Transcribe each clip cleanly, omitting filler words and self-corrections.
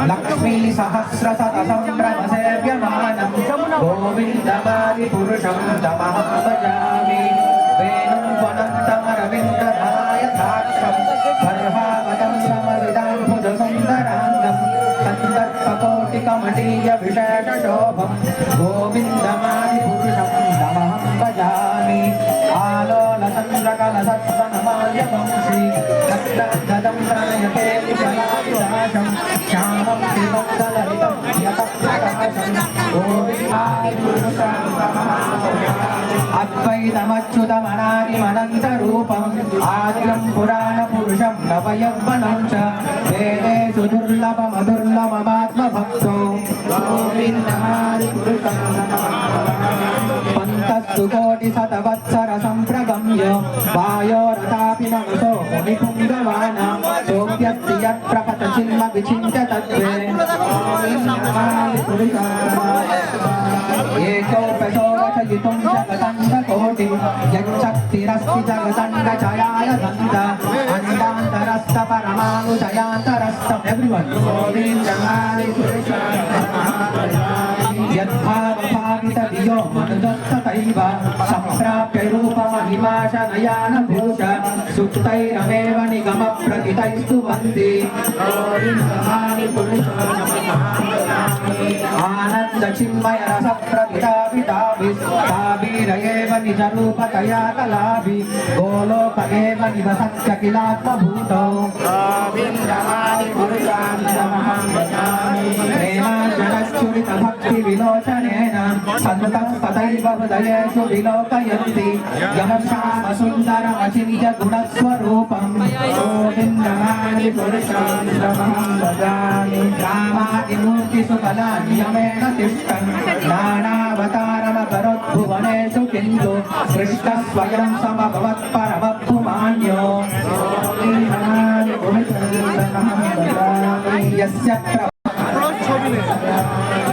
लक्ष्मी सहस्रशतसंभ्रमसेव्यमानं गोविन्दमादिपुरुषं तमहं भजामि वेणुं त्वनन्तमरविन्दधाय साक्षं गर्भावतं समविदाम्बुजसुन्दराङ्गं सन्दर्पकोटिकमटीयविशेषशोभं गोविन्दमादिपुरुषं तमहं भजामि आलोलचन्द्रकलसत्त्वनमाल्यवंशी तद्दं प्रायते विशलाविलासं श्यामं दिवङ्गललितं यतप्रकाशं गोविन्दादिपुरुषं अद्वैतमच्युतमनादिमनन्तरूपम् आद्यं पुराणपुरुषं नवयौवनं च वेदेषु दुर्लभमधुर्लभमात्मभक्तो गोविन्दमादिपुरुषं पन्तस्तु कोटिशतवत्सरसम्प्रगम्य वायोरथापि नमसो मुनिपुङ्गवानां सोऽप्यस्ति यत्प्रपतचिन्म विचिन्त्य तत्त्वे एकोपशोरचयितुं जगदण्डकोटि यच्छक्तिरस्ति जगदण्डचयाय दन्त अन्दान्त Antarasta Paramanu Jayantarasta. Everyone. Yadbhavapavita diyo manudastataiva samprapya rupa mahimāshanayana bhusha suttairameva nigama pratitaistu vanti Ananda chimmaya rasa pratitavitabis Kabirayeva nijarupataya kalavi Golokayeva nivasatya kilatma bhuto Govindamani purushan samaham bhajami Premanjanachurita bhakti vilocanena Santas tataiva hridayeshu vilokayanti Yamashama sundaram achinja gunaswarupam Govindamani purushan samaham bhajami Ramadi murti sukalani yamena tishtan Nanavataram akarot bhuvaneshu kintu Krishna swayam samabhavat paramabhumanyo Govindamani purushan samaham bhajami Yasya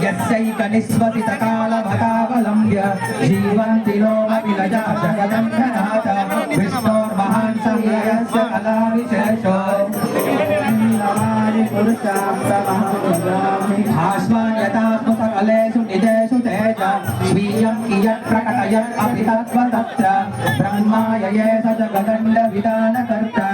Yasyaikanishvati takala bhatavalambya Jivanti loma vilaja jagadandhanata Vishnor mahan samyayasya kala vishesho Navani purusham samaham bhajami Bhasman yatasmata kaleshu nideshu teja Sviyam kiyat prakatayat abhitatva tatra Brahmaya yesa jagadanda vidana karta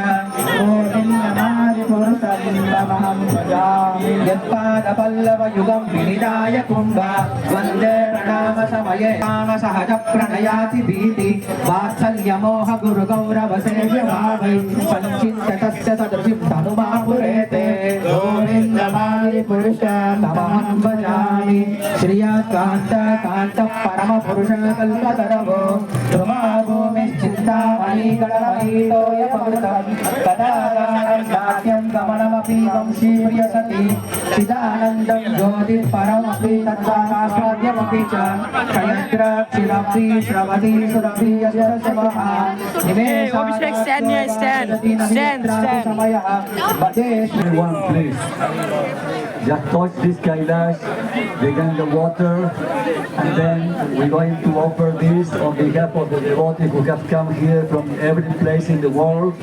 Navani purusham samaham bhajami Yatpada pallava yugam vinidaya kumbha Vande pranama samaye kama sahaja pranayati bhiti Vatsalya moha guru gaurava sevya bhavai Panchintya tasya sadrishim tanumapurete Govindamani purusham tamaham bhajami Shriya kanta kanta parama purusha kalpataravo Dhumavo meschinta mani galavahito yapamrutam Kadadaram satyam gamanamapi vamshi priyasati Chidanandam jyoti paramapi tattvamasvadyamapi cha Kayatra kshirabdi shravati surabhi yasasamaha Abhishek, stand here, stand. Stand. Everyone, please. Just touch this Kailash, begin the water, and then we're going to offer this on behalf of the devotees who have come here from every place in the world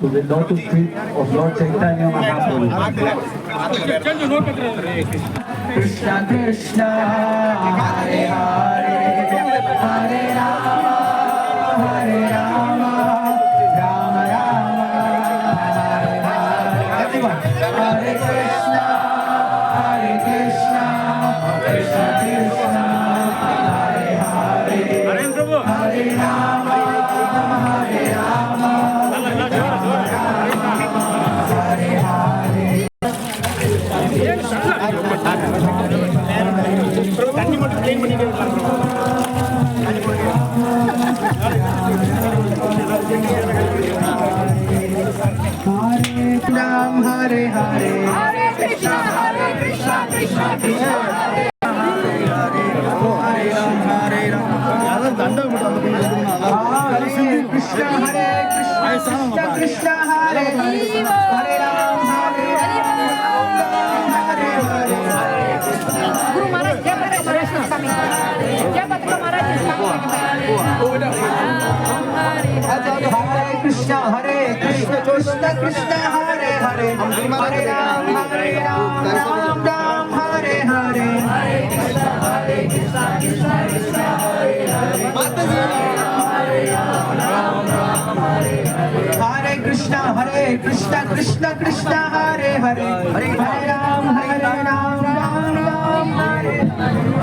to the lotus feet of Lord Chaitanya Mahaprabhu. Krishna Krishna Hare Hare Hare Rama Hare Rama Rama Rama Hare Hare. Everyone. Hare Krishna Hare Krishna Krishna Krishna Hare Hare Hare Rama Hare Rama Hare Hare. Hare Ram Hare Hare Hare Krishna, Krishna Krishna, Hare Hare Ram Hare Ram Hare Krishna Hare Krishna Krishna Hare Hare Hare Ram Hare Ram Hare Hare. Guru Maharaj, Jai Bharat Maharaj is coming. Jai Bharat Maharaj is coming. Hare Krishna Krishna Krishna Hare Hare Hare Ram Ram Ram Hare Hare. Hare Krishna Krishna Krishna Hare Hare Hare Ram Ram Hare Hare. Hare Krishna Krishna Krishna Hare Hare Hare Ram Ram Hare Hare.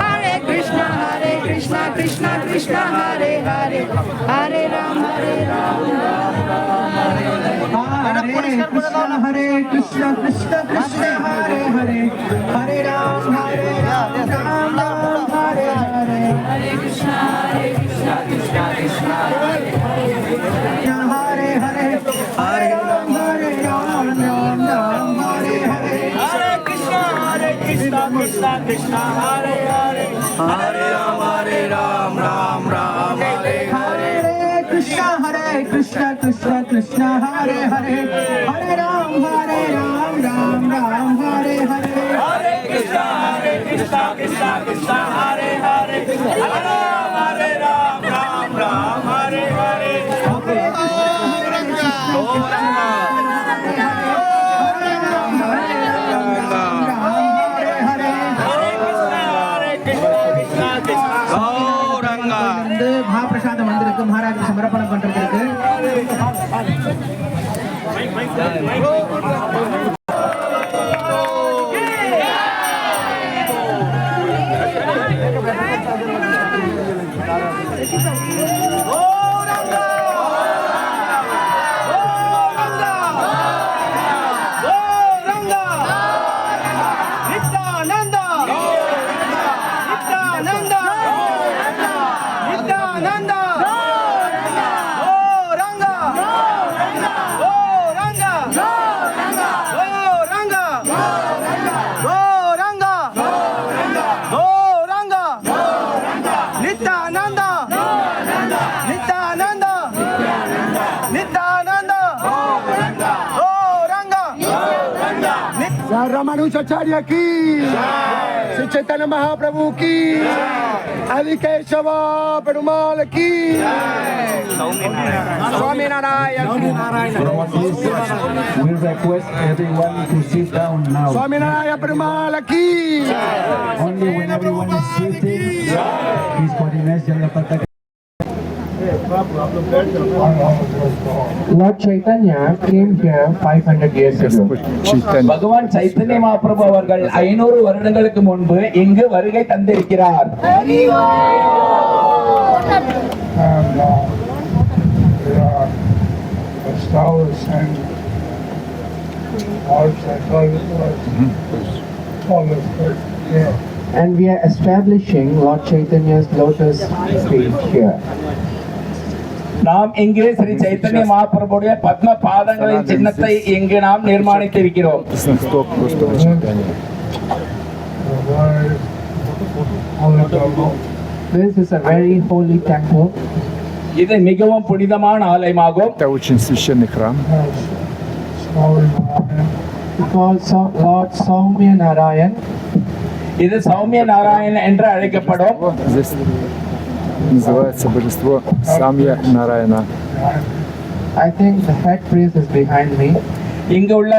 Hare Krishna Krishna Krishna Hare Hare Hare Ram Hare Ram. Hare Krishna Krishna Krishna Hare Hare Hare Ram Ram Hare Hare. Hare Krishna Krishna Krishna Hare Hare Hare Ram Ram Hare Hare. Hare Krishna Krishna Krishna Hare Hare Hare Ram Ram Hare Hare. Krishna Krishna Krishna Hare Hare Hare Ram Ram Hare Hare. Hare Krishna Krishna Krishna Hare Hare Hare Ram Ram Hare Hare. Ramanujacharya की श्री चैतन्य महाप्रभु की आदि केशव पेरुमाल की Swami Narayan We request everyone to sit down now. Swami Narayan Perumal की Only when everyone is sitting, His Holiness Jayapataka. Lord Chaitanya came here 500 years ago. பகவான் சைத்தன்ய மகாபிரபு அவர்கள் 500 வருடங்களுக்கு முன்பு இங்கு வருகை தந்திருக்கிறார். And we are establishing Lord Chaitanya's lotus feet here. நாம் இங்கே ஸ்ரீ சைத்தன்ய மகாபிரபுடைய பத்ம பாதங்களின் சின்னத்தை இங்கு நாம் நிர்மாணித்திருக்கிறோம். This is a very holy temple. இது மிகவும் புனிதமான ஆலயமாகும். Это очень священный храм. We call Lord Saumya Narayan. இது சௌமிய நாராயண் என்று அழைக்கப்படும். Здесь называется божество Самья Нараяна. I think the head priest is behind me. இங்கு உள்ள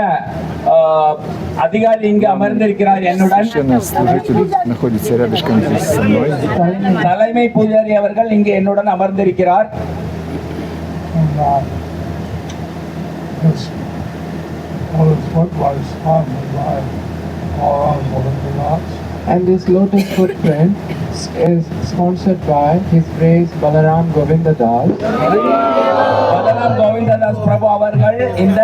அதிகாரி இங்கு அமர்ந்திருக்கிறார் என்னுடன். Священнослужитель находится рядышком здесь со мной. தலைமை பூஜாரி அவர்கள் இங்கு என்னுடன் அமர்ந்திருக்கிறார். And this lotus footprint is sponsored by His Grace Balaram Govindadas. Balram Govindadas பிரபு அவர்கள் இந்த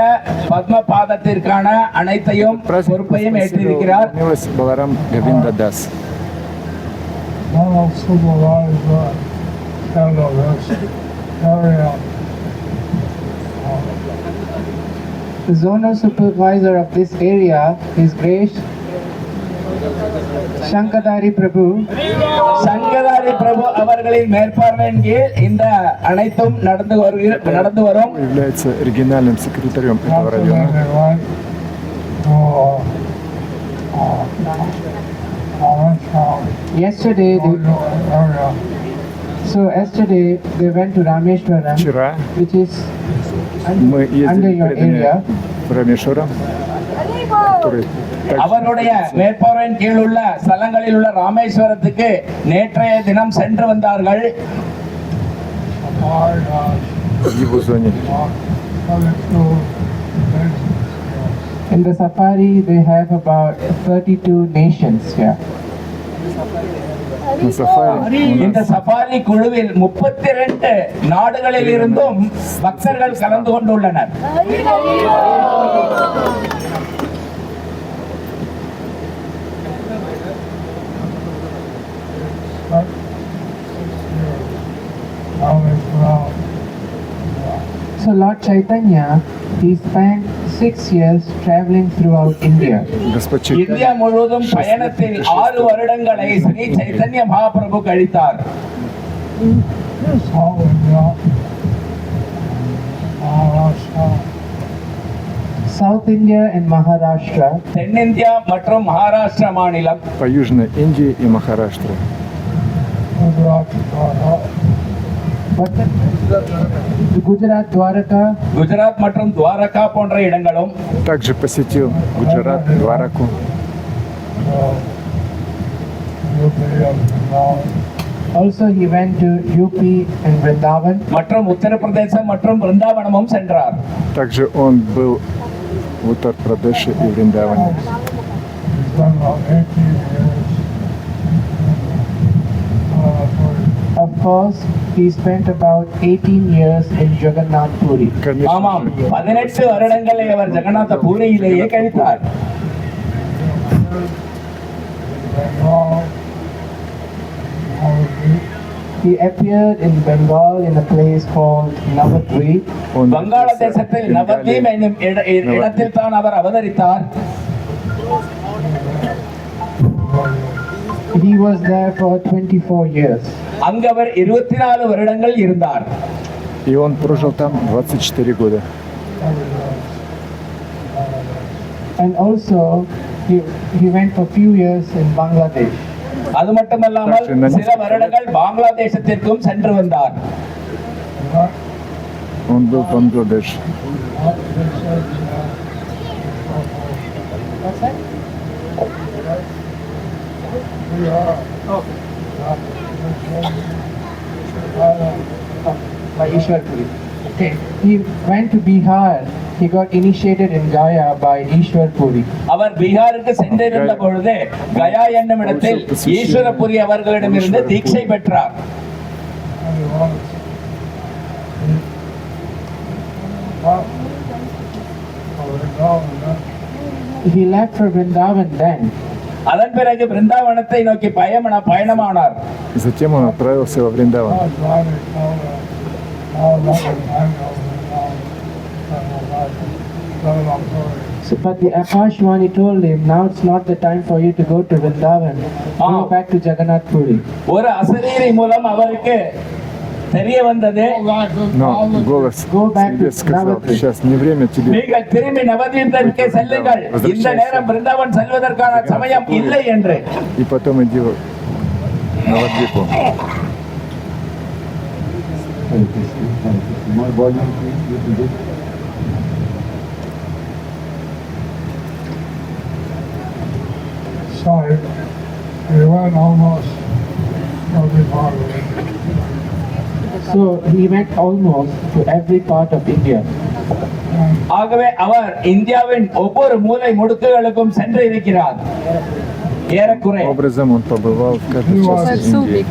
பத்ம பாதத்திற்கான அனைத்தையும் பொறுப்பையும் ஏற்றிருக்கிறார். Баларам Говинда Дас. The zonal supervisor of this area, His Grace Shankadari Prabhu, Sangadhari பிரபு அவர்களின் மேற்பார்வையின் கீழ் இந்த அனைத்தும் நடந்து வரும். Является региональным секретарем этого района. yesterday they went to Rameshwaram, Вчера which is мы under ездили your area. в Рамешварам, который அவருடைய மேற்பார்வையின் கீழ் உள்ள ஸ்தலங்களில் உள்ள ராமேஸ்வரத்துக்கு நேற்றைய தினம் சென்று வந்தார்கள். в его зоне. In the safari, they have about 32 nations here. На сафари у இந்த нас சஃபாரி குழுவில் 32 நாடுகளில் இருந்தும் பக்தர்கள் கலந்து கொண்டுள்ளனர். So Lord Chaitanya, he spent 6 years traveling throughout India. Господь India Чайтанья முழுவதும் பயணத்தில் 6 வருடங்களை ஸ்ரீ சைத்தன்ய மகாபிரபு கழித்தார். South India and Maharashtra, தென்னிந்தியா மற்றும் மகாராஷ்டிரா மாநிலம், по Южной Индии и Махараштры. but Gujarat, Dwaraka, குஜராத் மற்றும் துவாரகா போன்ற இடங்களும், Также посетил Гуджарат, Двараку. also he went to UP and Vrindavan. மற்றும் உத்தரப்பிரதேசம் மற்றும் பிருந்தாவனமும் சென்றார். Также он был в Уттар-Прадеше и Вриндаване. He's done about 18 years. Of course, he spent about 18 years in Jagannath Puri. ஆமாம், 18 வருடங்களை அவர் ஜெகநாத பூரியிலேயே கழித்தார். He appeared in Bengal in a place called Navadvip. வங்காள தேசத்தில் நவதீப் என்னும் இடத்தில் தான் அவர் அவதரித்தார். He was there for 24 years. அங்கு அவர் 24 வருடங்கள் இருந்தார். И он прожил там 24 года. And also, he went for few years in Bangladesh. அது மட்டுமல்லாமல் சில வருடங்கள் பங்களாதேசத்திற்கும் சென்று வந்தார். Он был в Бангладеше. By Ishwar Puri. Okay. He went to Bihar. He got initiated in Gaya by Ishwar Puri. அவர் பீகாருக்கு சென்றிருந்த பொழுது கயா என்னும் இடத்தில் ஈஸ்வரபுரி அவர்களிடமிருந்து தீட்சை பெற்றார். He left for Vrindavan then. அதன் பிறகு பிருந்தாவனத்தை நோக்கி பயணமானார். Затем он отправился во Вриндаван. So, but the Akashvani told him, now it's not the time for you to go to Vrindavan. Go back to Jagannath Puri. ஒரு அசரீரி மூலம் அவருக்கு தெரிய வந்தது, Но голос Go back to себе сказал, Navadvip. сейчас не время тебе. நீங்கள் திரும்பி நவதீபத்திற்கு செல்லுங்கள், இந்த நேரம் பிருந்தாவன் செல்வதற்கான சமயம் இல்லை என்று. И потом иди в Навадвипу. More volume, please, little bit. Sorry, we went almost every part of it. So he went almost to every part of India. ஆகவே அவர் இந்தியாவின் ஒவ்வொரு மூலை முடுக்குகளுக்கும் சென்று இருக்கிறார். ஏறக்குறை Образом он побывал в каждой части Индии.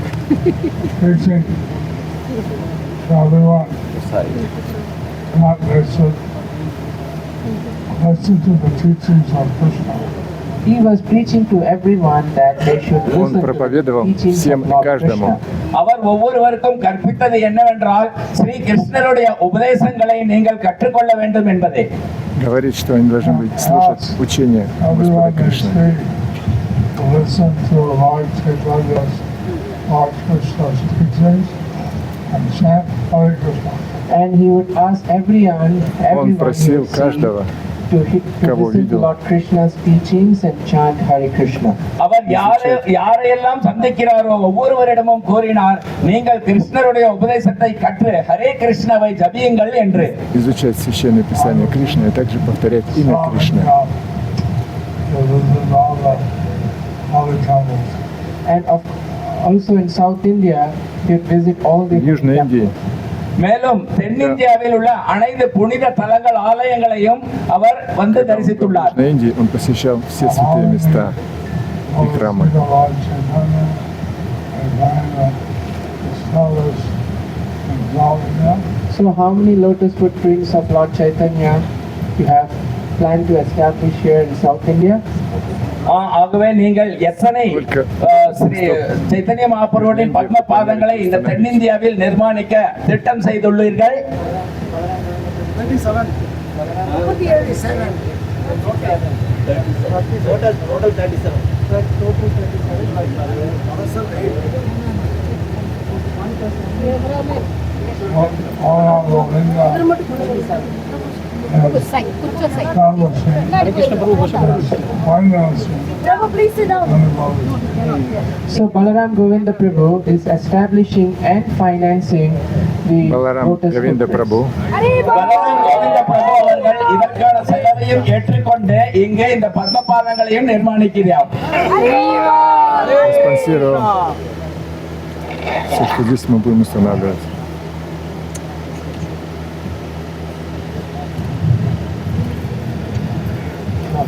Preaching to everyone. Not listen to the teachings of Krishna. He was preaching to everyone that they should Он listen to the проповедовал teachings всем of и Lord каждому. Krishna. அவர் ஒவ்வொருவருக்கும் கற்பித்தது என்னவென்றால் ஸ்ரீ கிருஷ்ணருடைய உபதேசங்களை நீங்கள் கற்றுக்கொள்ள வேண்டும் என்பதே. Говорит, что они должны быть слушать учения Господа Everyone is Кришны. free to listen to Lord Chaitanya's, Lord Krishna's teachings and chant Hare Krishna. And he would ask everyone Он he просил would see, каждого, to кого listen to видел. Lord Krishna's teachings and chant Hare Krishna. அவர் யாரையெல்லாம் சந்திக்கிறாரோ ஒவ்வொருவரிடமும் கூறினார், நீங்கள் கிருஷ்ணருடைய உபதேசத்தை கற்று ஹரே கிருஷ்ணவை ஜபியுங்கள் என்று. изучать священное писание Кришны и также повторять имя Кришны. And also in South India, he would visit all the В Южной Индии மேலும் தென்னிந்தியாவில் உள்ள அனைத்து புனித தலங்கள் ஆலயங்களையும் அவர் வந்து தரிசித்துள்ளார். В Индии он посещал все святые места и храмы. So how many lotus footprints of Lord Chaitanya you have planned to establish here in South India? ஆகவே நீங்கள் எத்தனை ஸ்ரீ சைத்தன்ய மகாபிரபுவின் பத்ம பாதங்களை இந்த தென்னிந்தியாவில் நிர்மாணிக்க திட்டம் செய்துள்ளீர்கள்? 37. So Balaram Govinda Prabhu is establishing and financing the Баларам lotus Говинда footprints. Прабhu Balram Govind பிரபு அவர்கள் இதற்கான செலவையும் ஏற்றுக்கொண்டு இங்கே இந்த Padma பாதங்களையும் நிர்மாணிக்கிறார். спонсировал все, что здесь мы будем устанавливать.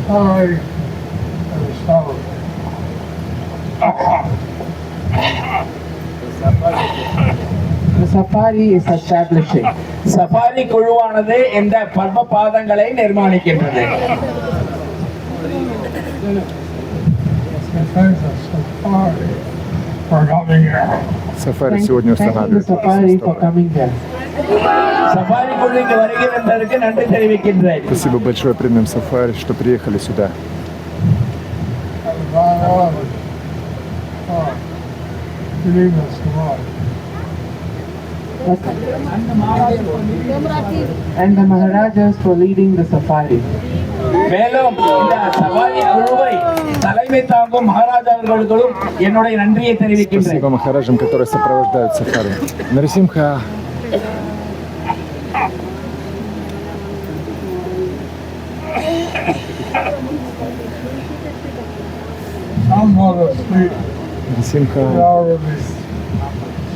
safari is settled. The safari is establishing. Safari குழுவானது இந்த பத்ம பாதங்களை நிர்மாணிக்கின்றது. Thank the safari for coming here. Сафари Thank сегодня you the устанавливает. safari for coming here. Safari குழு இங்கு வருகிறதற்கு நன்றி தெரிவிக்கின்றேன். Спасибо большое премиум Сафари, что приехали сюда. And leading us to life. And the Maharajas for leading the safari. மேலும் இந்த safari குழுவை தலைமை தாங்கும் மகாராஜா அவர்களுக்கும் என்னுடைய நன்றியை தெரிவிக்கின்றேன். Спасибо махараджам, которые сопровождают Сафари. Нарисимха. Some lotus feet we Нарисимха. already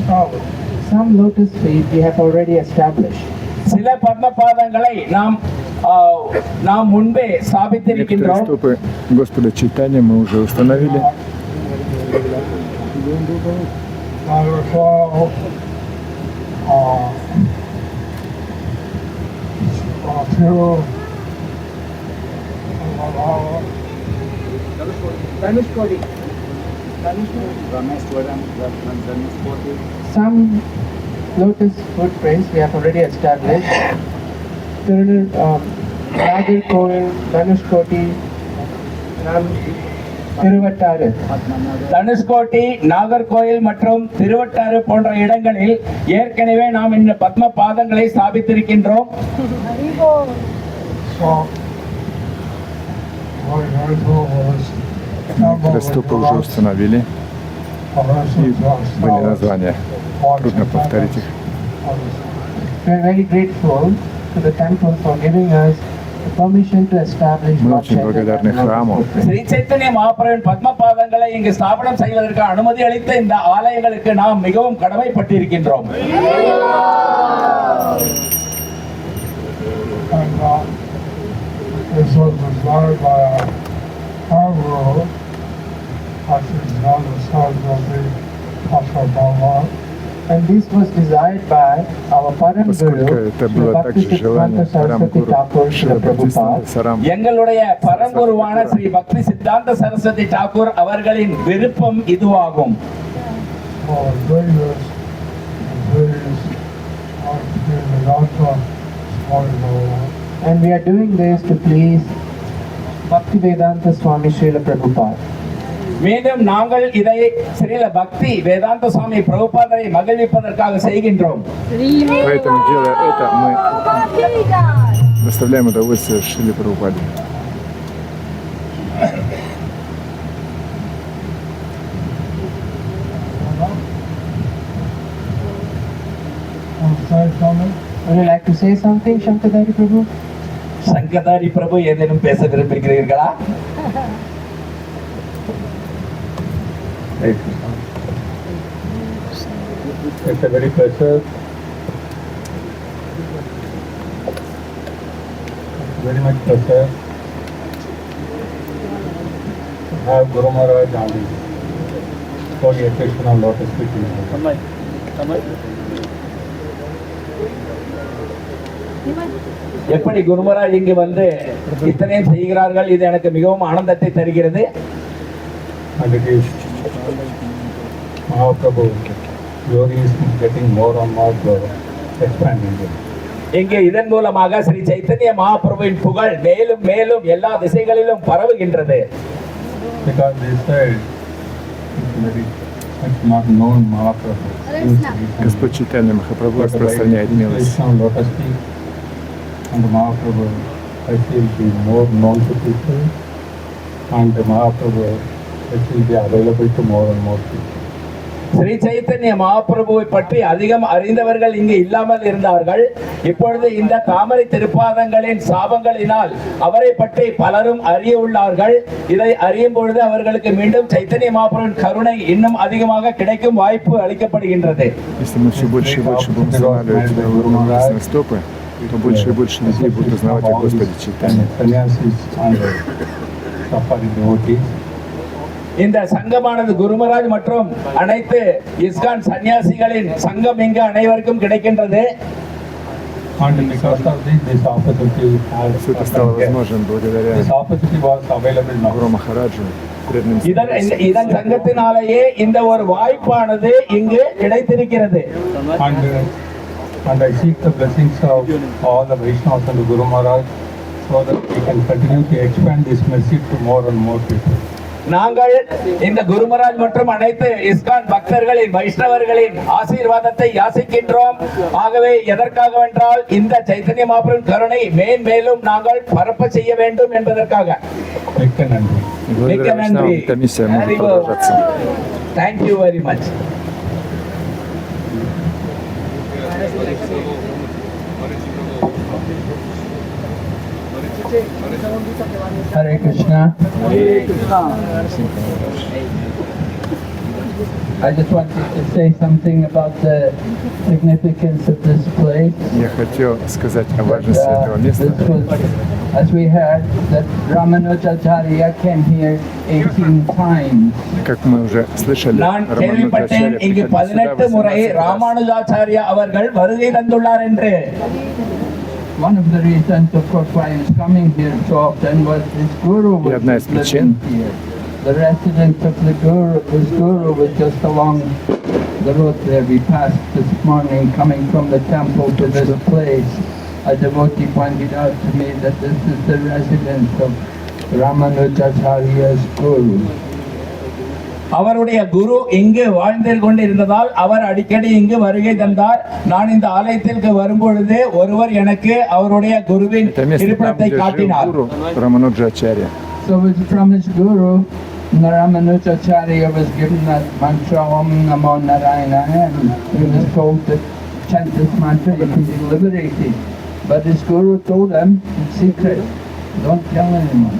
started. Some lotus feet we have already established. சில பத்ம பாதங்களை நாம் முன்பே Некоторые ஸ்தாபித்திருக்கின்றோம். стопы Господа Чайтанья мы уже установили. Waterfall, two, Some lotus footprints we have already established. Nagarkoil, Dhanushkoti, Thiruvattaru. Dhanushkodi, Nagercoil மற்றும் திருவட்டாறு போன்ற இடங்களில் ஏற்கனவே நாம் இந்த பத்ம பாதங்களை ஸ்தாபித்திருக்கின்றோம். so, Некоторые стопы уже установили. И были названия. Трудно повторить их. We are very grateful to the temple for giving us the permission to establish Мы Lord очень благодарны Chaitanya храму. footprint. Sri Chaitanya மகாபிரபுவின் Padma பாதங்களை இங்கு ஸ்தாபனம் செய்வதற்கு அனுமதி அளித்த இந்த ஆலயங்களுக்கு நாம் மிகவும் கடமைப்பட்டிருக்கின்றோம். And this was designed by our guru, Bhaktisiddhanta Saraswati Thakur. And this was desired by our Param Поскольку Guru, это Srila было также Bhaktisiddhanta желание Saraswati Парам-гуру Thakur, Шрила Srila Prabhupada. Бхактисиданта Сарам, எங்களுடைய பரங்குருவான ஸ்ரீ பக்தி சித்தாந்த சரஸ்வதி டாக்கூர் அவர்களின் விருப்பம் இதுவாகும். for doing this, please, Vedanta Swami. And we are doing this to please Bhaktivedanta Swami Srila Prabhupada. மீண்டும் நாங்கள் இதை ஸ்ரீல பக்தி வேதாந்த சுவாமி பிரபுபாதரை மகிழ்விப்பதற்காக செய்கின்றோம். Поэтому, делая это, мы доставляем удовольствие Шриле Прабхупаде. Want to say something? Would you like to say something, Shankadari Prabhu? Sangadhari பிரபு ஏதேனும் பேச விரும்புகிறீர்களா? It's a very precious, very much precious to have Guru Maharaj on the holy occasion of Lotus Feet. எப்படி குருமராஜ் இங்கு வந்து இத்தனையும் செய்கிறார்கள், இது எனக்கு மிகவும் ஆனந்தத்தை தருகிறது. And it is Mahaprabhu, glory is getting more and more expanding. இங்கே இதன் மூலமாக ஸ்ரீ சைத்தன்ய மகாபிரபுவின் புகழ் மேலும் மேலும் எல்லா திசைகளிலும் பரவுகின்றது. Because they said it's very much not known Mahaprabhu. Господь Чайтанья Махапрабху распространяет милость. Lotus Feet and Mahaprabhu, I feel be more known to people, and Mahaprabhu, it will be available to more and more people. Sri Chaitanya மகாபிரபுவை பற்றி அதிகம் அறிந்தவர்கள் இங்கு இல்லாமல் இருந்தார்கள். இப்பொழுது இந்த தாமரை திருப்பாதங்களின் சாபங்களினால் அவரை பற்றி பலரும் அறிய உள்ளார்கள். இதை அறியும் பொழுது அவர்களுக்கு மீண்டும் சைத்தன்ய மகாபிரபுவின் கருணை இன்னும் அதிகமாக கிடைக்கும் வாய்ப்பு அளிக்கப்படுகின்றது. Если мы все больше и больше будем устанавливать Гуру Махараджа стопы, то больше и больше людей будут узнавать о Господе Чайтанье. Sannyasis and Safari devotees. இந்த சங்கமானது குருமராஜ் மற்றும் அனைத்து இஸ்கான் சன்னியாசிகளின் சங்கம் இங்கு அனைவருக்கும் கிடைக்கின்றது. And because of this opportunity Все это стало возможным благодаря this opportunity was available now. Гуру Махараджу, преданным இதன் சங்கத்தினாலேயே இந்த ஒரு வாய்ப்பானது இங்கு கிடைத்திருக்கிறது. And I seek the blessings of all the Vaishnavas and the Guru Maharaj so that we can continue to expand this message to more and more people. நாங்கள் இந்த குருமராஜ் மற்றும் அனைத்து ISKCON பக்தர்களின் வைஷ்ணவர்களின் ஆசீர்வாதத்தை யாசிக்கின்றோம். ஆகவே எதற்காக வென்றால் இந்த சைத்தன்ய மகாபிரபுவின் கருணை மேன்மேலும் நாங்கள் பரப்ப செய்ய வேண்டும் என்பதற்காக. மிக்க நன்றி. И благодаря Вайшнавам эта миссия может продолжаться. Thank you very much. Hare Krishna. I just wanted to say something about the significance of this place. Я хотел сказать о важности этого места. This was, as we heard, that Ramanujacharya came here 18 times. Как мы уже слышали, நான் கேள்விப்பட்டேன் Рамануджачарья இங்கு приходил сюда 18 முறை 18 раз. ராமானுஜாச்சாரியா அவர்கள் வருகை தந்துள்ளார் என்று. One of the reasons, of course, why he was coming here so often was his guru was одна из причин. living here. The residence of the guru, his guru was just along the road there. We passed this morning coming from the temple to this place. A devotee pointed out to me that this is the residence of Ramanujacharya's guru. அவருடைய குரு இங்கு வாழ்ந்து கொண்டிருந்ததால் அவர் அடிக்கடி இங்கு வருகை தந்தார். நான் இந்த ஆலயத்திற்கு வரும்பொழுது ஒருவர் எனக்கு அவருடைய குருவின் Это место там, இருப்பிடத்தை где жил காட்டினார். гуру Рамануджачарья. So it was from his guru, Ramanujacharya was given that mantra Om Namo Narayana, and he was told to chant this mantra, you can be liberated. But his guru told him in secret, don't tell anyone.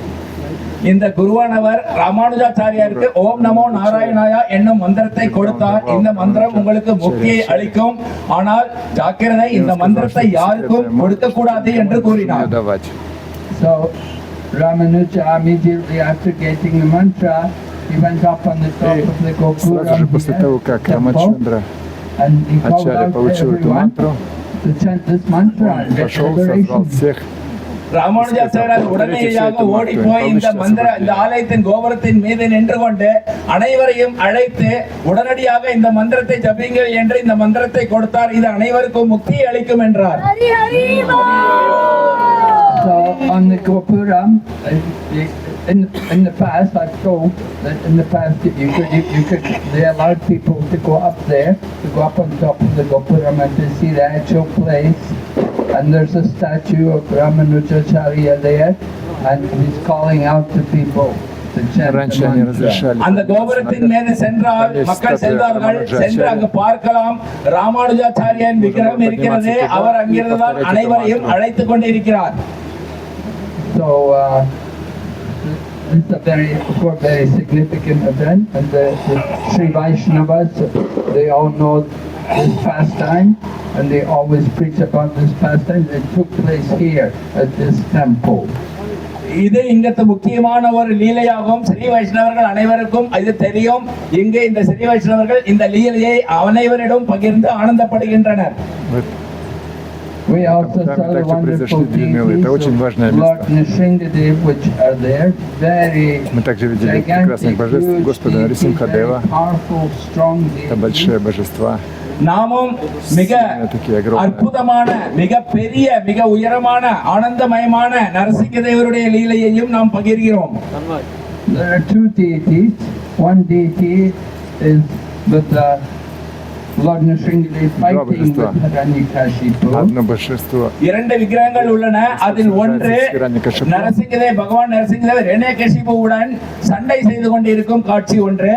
இந்த குருவானவர் ராமானுஜாச்சாரியாருக்கு ஓம் நமோ நாராயணாயா என்னும் மந்திரத்தை கொடுத்தார். இந்த மந்திரம் உங்களுக்கு முக்தியை அளிக்கும், ஆனால் ஜாக்கிரதை, இந்த மந்திரத்தை யாருக்கும் கொடுக்க கூடாது என்று கூறினார். So Ramanuja immediately after getting the mantra, he went up on the top of the Сразу же после того, как Рамачандра and he called Ачарья out to получил эту everyone мантру, to chant this mantra and get пошел, созвал liberation. всех. Ramanujacharyar உடனடியாக ஓடி போய் இந்த ஆலயத்தின் கோபுரத்தின் மீது நின்று கொண்டு அனைவரையும் அழைத்து உடனடியாக இந்த மந்திரத்தை ஜபிங்கள் என்று இந்த மந்திரத்தை கொடுத்தார். இது அனைவருக்கும் முக்தியை அளிக்கும் என்றார். So on the Gopuram, in the past, I've told that in the past they allowed people to go up there, to go up on top of the Gopuram and to see the actual place. And there's a statue of Ramanujacharya there, and he's calling out to people to chant Раньше the они mantra. разрешали. அந்த கோபுரத்தின் மீது சென்றால் மக்கள் செல்வார்கள். சென்று அங்கு பார்க்கலாம், ராமானுஜாச்சாரியாரின் விக்கிரகம் இருக்கிறது. அவர் அங்கிருந்தால் அனைவரையும் அழைத்துக் கொண்டிருக்கிறார். So it's a very significant event, and the Sri Vaishnavas, they all know this pastime, and they always preach about this pastime. It took place here at this temple. இது இங்கத்து முக்கியமான ஒரு லீலையாகும். ஸ்ரீ வைஷ்ணவர்கள் அனைவருக்கும் இது தெரியும். இங்கே இந்த ஸ்ரீ வைஷ்ணவர்கள் இந்த லீலையை அனைவரிடம் பகிர்ந்து ஆனந்தப்படுகின்றனர். We also Там saw the также wonderful произошли две милые. Это очень важное deities, Lord место. Nrsimhadev, which are there, very Мы также видели gigantic, прекрасных божеств huge Господа deities, Нрисимхадева. very powerful, strong Это deities. большие божества. நாமும் மிக Такие огромные. அற்புதமான, மிக பெரிய, மிக உயரமான, ஆனந்தமயமான நரசிங்கதேவருடைய லீலையையும் நாம் பகிர்கிறோம். There are two deities. One deity is with Lord Nrsimhadev fighting with Hiranyakashipu. Одно божество. இரண்டு விக்கிரகங்கள் உள்ளன. அதில் ஒன்று நரசிங்கதேவ், பகவான் நரசிங்கதேவ் இரண்யகசிபுவுடன் சண்டை செய்து கொண்டிருக்கும் காட்சி ஒன்று.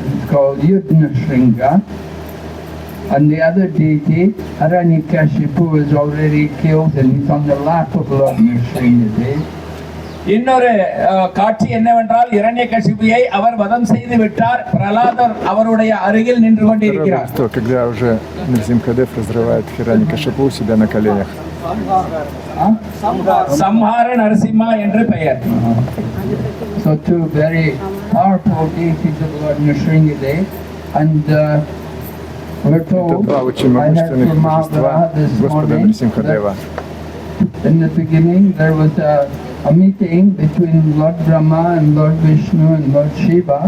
It's called Yudnashringa. And the other deity, Hiranyakashipu, is already killed and he's on the lap of Lord Nrsimhadev. இன்னொரு காட்சி என்னவென்றால் இரண்யகசிபுவை அவர் வதம் செய்து விட்டார். பிரலாதர் அவருடைய அருகில் நின்று கொண்டிருக்கிறார். Что, когда уже Нарсимхадев разрывает Хирanyакашипу у себя на коленях. சம்ஹார நரசிம்மா என்று பெயர். So two very powerful deities of Lord Nrsimhadev, and we're Это told, два очень I heard могущественных from божества Mahabharata this Господа morning, Нарсимхадева. that in the beginning there was a meeting between Lord Brahma and Lord Vishnu and Lord Shiva,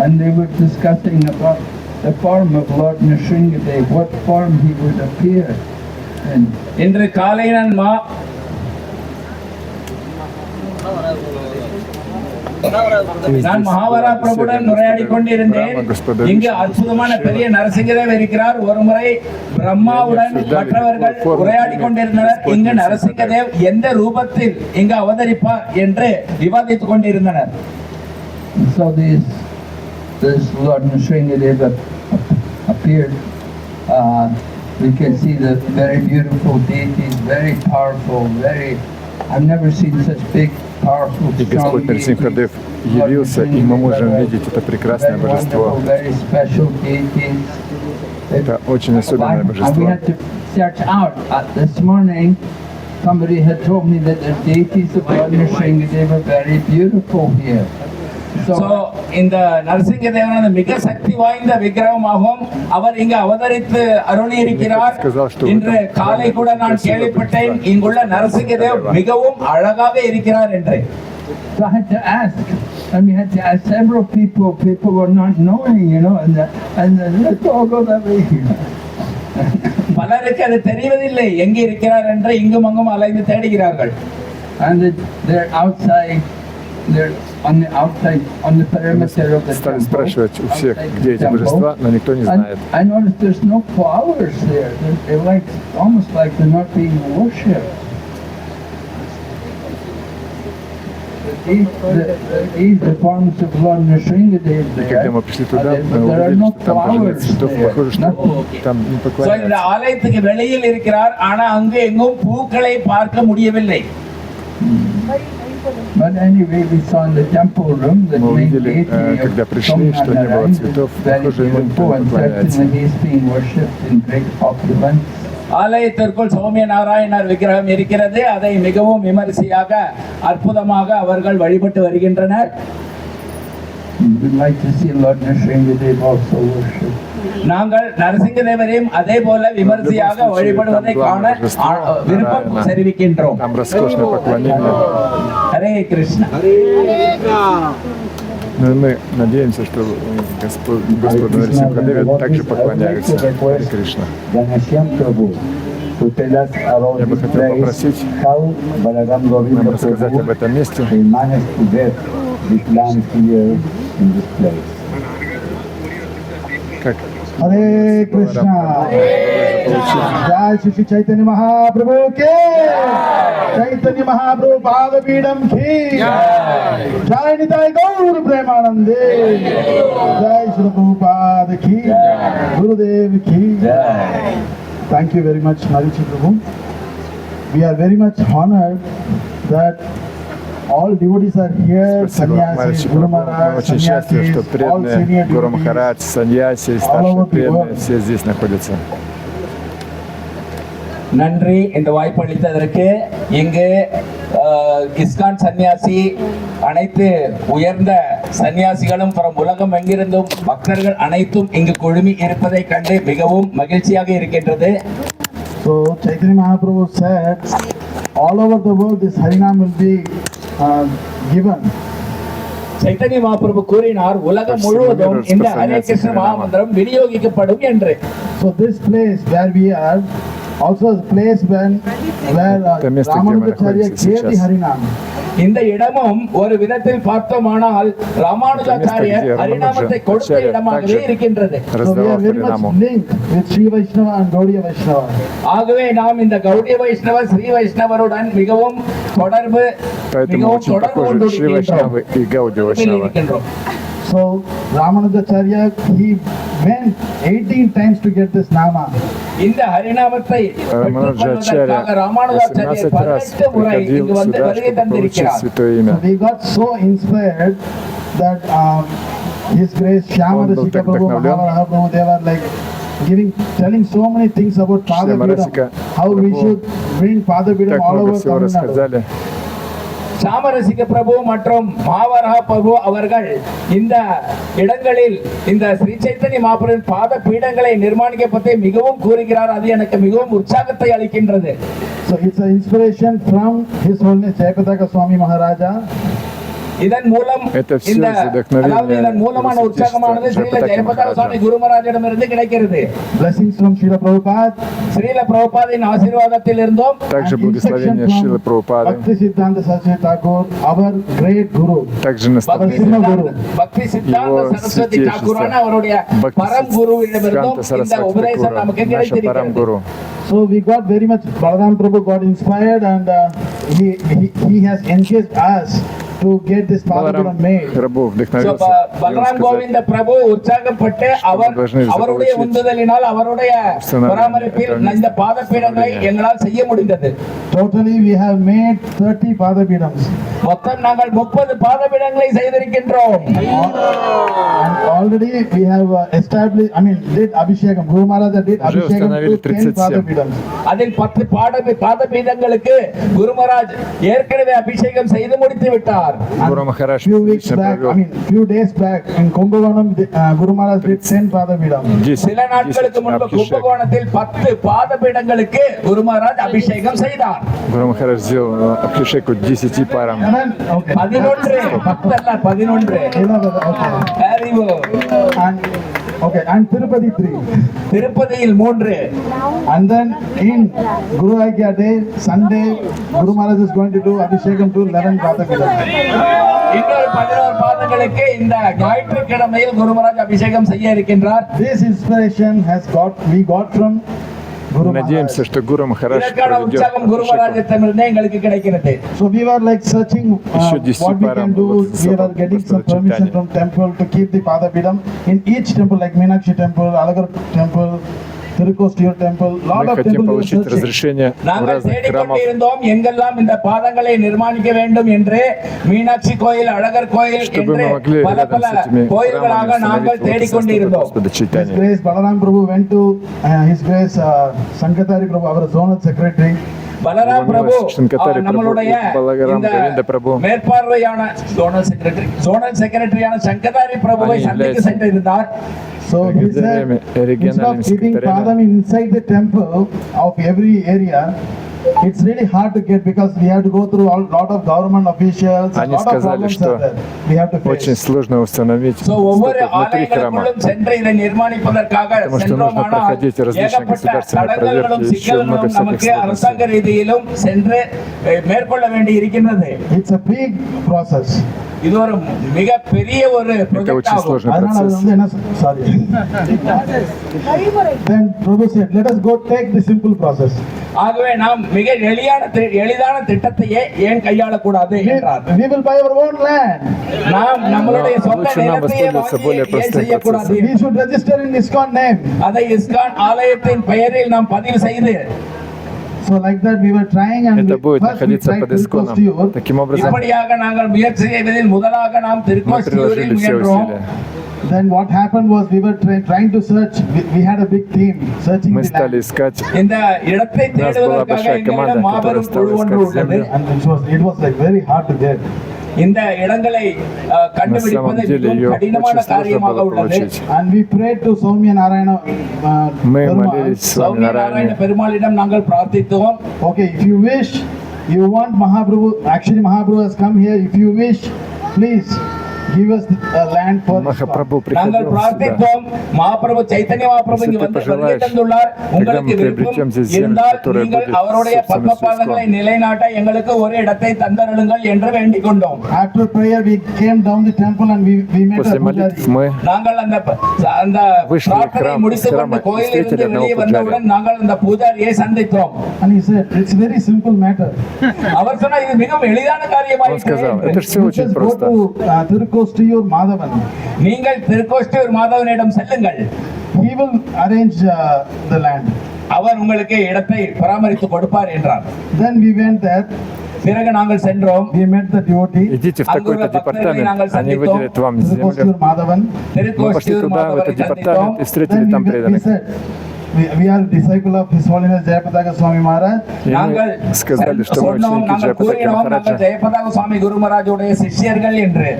and they were discussing about the form of Lord Nrsimhadev, what form he would appear in. இன்று காலை நான் மகாவரா பிரபுடன் உரையாடி கொண்டிருந்தேன். இங்கு அற்புதமான பெரிய நரசிங்கதேவ் இருக்கிறார். ஒரு முறை பிரம்மாவுடன் மற்றவர்கள் உரையாடி கொண்டிருந்தனர். இங்கு நரசிங்கதேவ் எந்த ரூபத்தில் இங்கு அவதரிப்பார் என்று விவாதித்துக் கொண்டிருந்தனர். So this Lord Nrsimhadev appeared. We can see the very beautiful deities, very powerful, I've never seen such big, powerful, И strong Господь deities. Нарсимхадев явился, и мы можем видеть это прекрасное Very божество. wonderful, very special deities. Это очень особенное And we божество. had to search out. This morning, somebody had told me that the deities of Lord Nrsimhadev are very beautiful here. So, இந்த நரசிங்கதேவனது மிக சக்தி வாய்ந்த விக்கிரகமாகவும் அவர் இங்கு அவதரித்து அருளி இருக்கிறார். இன்று காலை கூட நான் கேள்விப்பட்டேன் இங்குள்ள நரசிங்கதேவ் மிகவும் அழகாக இருக்கிறார் என்று. So I had to ask, and we had to ask several people. People were not knowing, and let's all go that way. பலருக்கு அது தெரிவதில்லை எங்கே இருக்கிறார் என்று இங்கும் அங்கும் அலைந்து தேடுகிறார்கள். And they're outside. They're on the perimeter of the Стали temple. спрашивать у всех, outside где the эти temple. божества, но никто не знает. And I noticed there's no flowers there. They're like almost like they're not being worshipped. The forms of Lord Nrsimhadev И there. когда мы пришли туда, мы There are увидели, no что там даже нет flowers цветов. there. Похоже, что там не So, இந்த поклоняются. ஆலயத்துக்கு வெளியில் இருக்கிறார். ஆனா அங்கு எங்கும் பூக்களை பார்க்க முடியவில்லை. But anyway, we saw in the temple room that Мы main увидели, deity когда of пришли, что не было Somnanarayan цветов. is very Похоже, ему никто beautiful, не and поклоняется. certainly he's being worshipped in great opulence. ஆலயத்திற்குள் சௌமிய நாராயணர் விக்கிரகம் இருக்கிறது. அதை மிகவும் விமரிசையாக அற்புதமாக அவர்கள் வழிபட்டு வருகின்றனர். We'd like to see Lord Nrsimhadev also worshipped. நாங்கள் நரசிங்கதேவரையும் அதே போல விமரிசையாக வழிபடுவதை காண விருப்பம் தெரிவிக்கின்றோம். Там роскошное поклонение. Hare Krishna. Но мы надеемся, что Господу Нарсимхадеве также поклоняются. Харе Кришна. Я бы хотел попросить нам рассказать об этом месте. Как Hare Krishna. Jai Shri Chaitanya Mahaprabhu ki Chaitanya Mahaprabhu Padapeedam ki Jai Nitai Gaur Premanande Jai Shri Prabhupada ki Gurudev ki. Thank you very much, Marichi Prabhu. We are very much honored that all devotees are here, Спасибо, sannyasis, Маharaj Guru Prabhu. Мы Maharaj, очень счастливы, что sannyasis, all senior преданные Гуру devotees. Махарадж, саньяси, старшие преданные, все здесь находятся. நன்றி இந்த வாய்ப்பு அளித்ததற்கு. இங்கு ISKCON சன்னியாசி அனைத்து உயர்ந்த சன்னியாசிகளும் உலகம் எங்கிருந்தும் பக்தர்கள் அனைத்தும் இங்கு குழுமி இருப்பதை கண்டு மிகவும் மகிழ்ச்சியாக இருக்கின்றது. So Chaitanya Mahaprabhu said, all over the world this Harinam will be given. Chaitanya Mahaprabhu கூறினார் உலகம் முழுவதும் இந்த ஹரே கிருஷ்ண மகாமந்திரம் விநியோகிக்கப்படும் என்று. So this place where we are also the place where Ramanujacharya gave the Harinam. இந்த இடமும் ஒரு விதத்தில் பார்த்தோமானால் ராமானுஜாச்சாரியர் ஹரிநாமத்தை கொடுத்த இடமாகவே இருக்கின்றது. So we are very much linked with Sri Vaishnava and Gaudiya Vaishnava. ஆகவே நாம் இந்த கௌடிய வைஷ்ணவ ஸ்ரீ வைஷ்ணவருடன் மிகவும் தொடர்பு Поэтому очень похожи Шри Вайшнавы и Гаудия Вайшнава. So Ramanujacharya, he went 18 times to get this Nama. இந்த ஹரிநாமத்தை பெற்றுக்கொள்வதற்காக ராமானுஜாச்சாரியர் 18 முறை இங்கு வந்து வருகை தந்திருக்கிறார். Святое имя. We got so inspired that His Grace Shyama Rasika Prabhu, Mahavaraha Prabhu, they were like telling so many things about Pada Shyama Rasika Bidam, how we Prabhu should bring Pada Bidam Так all много over всего Tamil Nadu. рассказали. சாமரசிக பிரபு மற்றும் மாவரஹ பிரபு அவர்கள் இந்த இடங்களில் இந்த ஸ்ரீ சைத்தன்ய மகாபிரபுவின் பாத பீடங்களை நிர்மாணிக்க பற்றி மிகவும் கூறுகிறார். அது எனக்கு மிகவும் உற்சாகத்தை அளிக்கின்றது. So it's an inspiration from His Holiness Jayapataka Swami Maharaja. இதன் மூலம் Это всё இந்த вдохновение அதாவது இதன் மூலமான உற்சாகமானது ஸ்ரீல ஜெயபதக சுவாமி குரு மகாராஜிடமிருந்து கிடைக்கிறது. Blessings from Srila Prabhupada. Srila பிரபுபாதின் ஆசீர்வாதத்தில் இருந்தோம். Также And благословение instruction Шрилы from Прабхупады. Bhakti Siddhanta Saraswati Thakur, our great Guru. Также பக்தி наставление சித்தாந்த Его சரஸ்வதி святейшества தாக்கூரான அவருடைய Bhakti பரம் குருவிடமிருந்தும் Siddhanta இந்த Saraswati உபதேசம் Thakura, நமக்கு наша Парам கிடைத்திருக்கிறது. Guru. So we got very much, Balaram Prabhu got inspired and he has engaged us to get this Pada Баларам Bidam made. Прабhu So, вдохновился. Balram Govind பிரபு உற்சாகப்பட்டு அவருடைய உந்துதலினால் அவருடைய பராமரிப்பில் இந்த பாதபீடங்களை எங்களால் செய்ய முடிந்தது. Totally we have made 30 Pada Bidams. மொத்தம் நாங்கள் 30 பாதபீடங்களை செய்திருக்கின்றோம். And already we have established, did Abhishekam. Guru Maharaja did Уже Abhishekam установили to 10 Pada 37. Bidams. அதில் 10 பாதபீடங்களுக்கு குரு மகாராஜ் ஏற்கனவே அபிஷேகம் செய்து முடித்து விட்டார். Гуру Махарадж Few weeks лично back, провел few days back in Kumbhakonam, Guru Maharaj did 10 Pada Bidam. 10 சில நாட்களுக்கு முன்பு абхишек. கும்பகோணத்தில் 10 பாதபீடங்களுக்கு குரு மகாராஜ் அபிஷேகம் செய்தார். Гуру Махарадж сделал абхишеку 10 парам. Amen? Okay. 11 10 அல்ல 11. 11, okay. அறிவு And Tirupati 3. திருப்பதியில் 3. And then in Guru Aikya Day, Sunday, Guru Maharaj is going to do Abhishekam to 11 Pada Bidam. இன்னொரு 11 பாதங்களுக்கு இந்த ஞாயிற்றுக்கிழமையில் குரு மகாராஜ் அபிஷேகம் செய்ய இருக்கின்றார். This inspiration we got from Guru Надеемся, Maharaj. что Гуру Махарадж இதற்கான проведет உற்சாகம் குரு абхишеку. மகாராஜிடமிருந்தே எங்களுக்கு கிடைக்கிறது. So we were like searching Еще 10 what we парам can do. вот We were getting some permission from temple to keep the Pada Bidam in each temple, like Meenakshi temple, Alagar temple, Tirukostiyur temple, lot Мы of хотим temples we were получить searching. разрешение у நாங்கள் разных храмов, தேடிக்கொண்டிருந்தோம் எங்கெல்லாம் இந்த பாதங்களை நிர்மாணிக்க வேண்டும் என்று. மீனாட்சி கோயில், அழகர் கோயில் чтобы என்று мы могли பல рядом பல с этими கோயில்களாக храмами நாங்கள் установить вот தேடிக்கொண்டிருந்தோம். Господа His Чайтанья. Grace Balaram Prabhu went to His Grace Sankatari Prabhu, our zonal secretary. Balram பிரபு சங்கத்தாரி பிரபு, நம்மளுடைய பலராம் இந்த கோவிந்த பிரபு. மேற்பார்வையான ஜோனல் செக்ரட்டரியான சங்கதாரி பிரபுவை Они சந்திக்க являются சென்றிருந்தார். So he said, Региональными instead of keeping секретарями. Padam inside the temple of every area, it's really hard to get because we have to go through a lot of government officials. A Они lot of сказали, problems что are there. We have to Очень face. сложно установить So, ஒவ்வொரு что-то внутри храма. ஆலயங்களுக்குள்ளும் சென்று இதை நிர்மாணிப்பதற்காக Потому что нужно சென்றோமானால் проходить различные ஏகப்பட்ட государственные தடங்கல்களும் проверки, еще много சிக்கல்களும் всяких நமக்கு сложностей. அரசாங்க ரீதியிலும் சென்று மேற்கொள்ள வேண்டி இருக்கின்றது. It's a big process. இது ஒரு மிக பெரிய ஒரு Это ப்ராஜெக்ட் очень ஆகும். сложный அதனால அது процесс. வந்து என்ன sorry. Then Prabhu said, let us go take the simple process. ஆகவே நாம் மிக எளிதான திட்டத்தையே ஏன் கையாளக்கூடாது என்றார். We will buy our own land. நாம் நம்மளுடைய சொந்த Лучше нам நிலத்தையே воспользоваться வாங்கி более ஏன் простым செய்யக்கூடாது? We should register in ISKCON name. அதை இஸ்கான் ஆலயத்தின் பெயரில் நாம் பதிவு செய்து So like that we were trying and Это будет first we находиться tried под Tirukostiyur. Исконом. Таким образом, இப்படியாக நாங்கள் முயற்சி செய்வதில் முதலாக நாம் мы திருக்கோஷ்டியூரில் приложили все முயன்றோம். усилия. Then what happened was we were trying to search. We had a big team searching Мы the стали land. искать. இந்த இடத்தை У нас была தேடுவதற்காக большая команда, எங்களிடம் которая மாபெரும் стала குழு ஒன்று искать உள்ளது. землю. And it was like very hard to get. இந்த இடங்களை கண்டுபிடிப்பது На самом деле மிகவும் ее கடினமான очень сложно காரியமாக было உள்ளது. получить. And we prayed to Soumya Narayana Мы Perumal. молились с вами சௌமிய நாராயண Нараяне. பெருமாளிடம் நாங்கள் பிரார்த்தித்தோம். Okay, if you wish, you want Mahaprabhu, actually Mahaprabhu has come here. If you wish, please give us land for Махапрабху நாங்கள் приходил сюда. பிரார்த்தித்தோம். மகாபிரபு சைத்தன்ய மகாபிரபு இங்கு Если ты வந்து வருகை пожелаешь, தந்துள்ளார். когда உங்களுக்கு мы விருப்பம் приобретем здесь землю, இருந்தால் которая நீங்கள் будет அவருடைய собственностью பத்மபாதங்களை ISKCON. நிலைநாட்ட எங்களுக்கு ஒரு இடத்தை தந்தருளுங்கள் என்று வேண்டிக் கொண்டோம். After prayer, we came down the temple and we met После a молитв pujari. мы நாங்கள் அந்த Вышли в பிரார்த்தனை храм, முடித்துக் с கொண்டு храма, கோயிலிருந்து встретили одного வெளியே வந்தவுடன் пуджаря. நாங்கள் அந்த பூஜாரியை சந்தித்தோம். And he said, it's very simple matter. அவர் சொன்னார், இது மிகவும் எளிதான Он காரியமாயிற்று сказал, என்று. это же все You очень just go просто. to Tirukostiyur Madhavan. நீங்கள் திருக்கோஷ்டியூர் மாதவனிடம் செல்லுங்கள். He will arrange the land. அவர் உங்களுக்கு இடத்தை பராமரித்து கொடுப்பார் என்றார். Then we went there, பிறகு நாங்கள் சென்றோம். we met the devotee, Идите в такой-то департамент, они выделят вам землю. Tirukostur Madhavan. Мы Thirukoshtiyur пошли туда, в மாதவரை этот சந்தித்தோம். департамент, и встретили Then там we преданных. said, we are disciple of His Holiness Jayapataka Swami Maharaj. И நாங்கள் мы сказали, что мы சொன்னோம், ученики நாங்கள் Джайапатаки கூறினோம், நாங்கள் Махараджа. ஜெயபதாக சுவாமி குருமராஜுடைய சிஷ்யர்கள் என்று.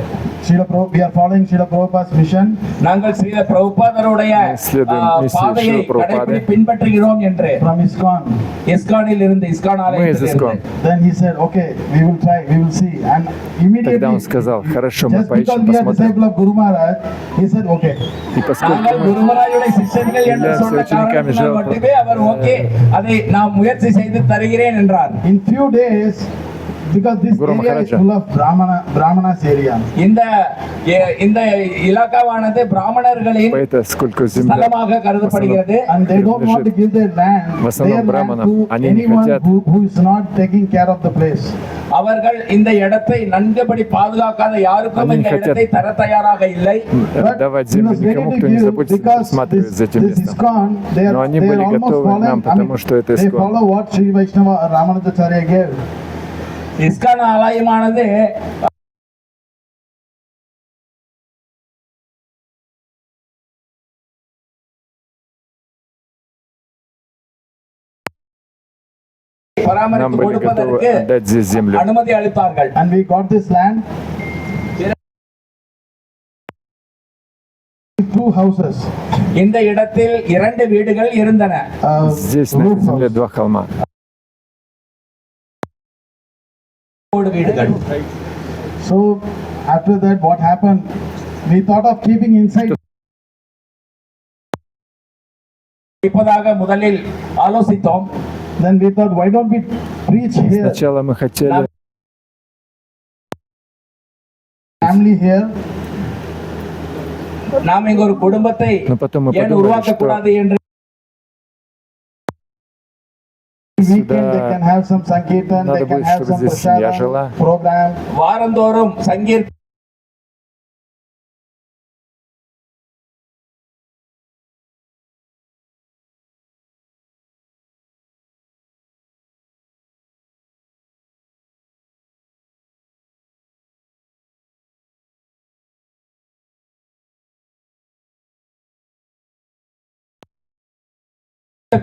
We are following Srila Prabhupada's mission. நாங்கள் ஸ்ரீல பிரபுபாதருடைய следуем миссии பாதையை Шрила Прабхупады. பின்பற்றுகிறோம் என்று. From ISKCON. இஸ்கானில் இருந்து இஸ்கான் Мы из ஆலயத்தில் ИСКОН. இருந்து. Then he said, okay, we will try, we will see. And immediately, Тогда он сказал, хорошо, мы just because поищем, we are посмотрим. disciple of Guru Maharaj, he said, okay. И поскольку நாங்கள் мы குருமராஜுடைய சிஷ்யர்கள் என்று являемся சொன்ன учениками காரணத்தினால் Шрила மட்டுமே அவர் ஓகே அதை நான் முயற்சி செய்து தருகிறேன் என்றார். In few days, because this Guru area is Maharaja. full of Brahmanas area. இந்த இலாக்காவானது பிராமணர்களின் поскольку земля ஸ்தலமாக கருதப்படுகிறது. And they don't want to give their land, В основном their land Brahmanam. to Они не anyone хотят. who is not taking care of the place. அவர்கள் இந்த இடத்தை நன்குபடி பாதுகாக்காத யாருக்கும் Они இந்த хотят. இடத்தை தர தயாராக இல்லை. давать he землю was ready никому, to кто не give заботится because присматривать за этим this местом. ISKCON, they Но are они были almost готовы following, нам, потому что это they ISKCON. follow what Sri Vaishnava Ramanujacharya gave. ISKCON ஆலயமானது Нам பராமரித்து были готовы கொடுப்பதற்கு отдать здесь землю. அனுமதி அளித்தார்கள். And we got this land. Two houses. இந்த இடத்தில் 2 வீடுகள் இருந்தன. Здесь на Roof этой земле house. 2 холма. வீடுகள். So after that, what happened? We thought of keeping inside. இப்போதாக முதலில் ஆலோசித்தோம். Then we thought, why don't we preach here? Сначала мы хотели Family here. நாம் இங்க ஒரு குடும்பத்தை Но потом мы ஏன் подумали, உருவாக்க что கூடாது என்று Weekend they can have some sankirtan, Надо they can будет, have чтобы some здесь семья жила. prasadam program. வாரந்தோறும் சங்கீர்த்தனை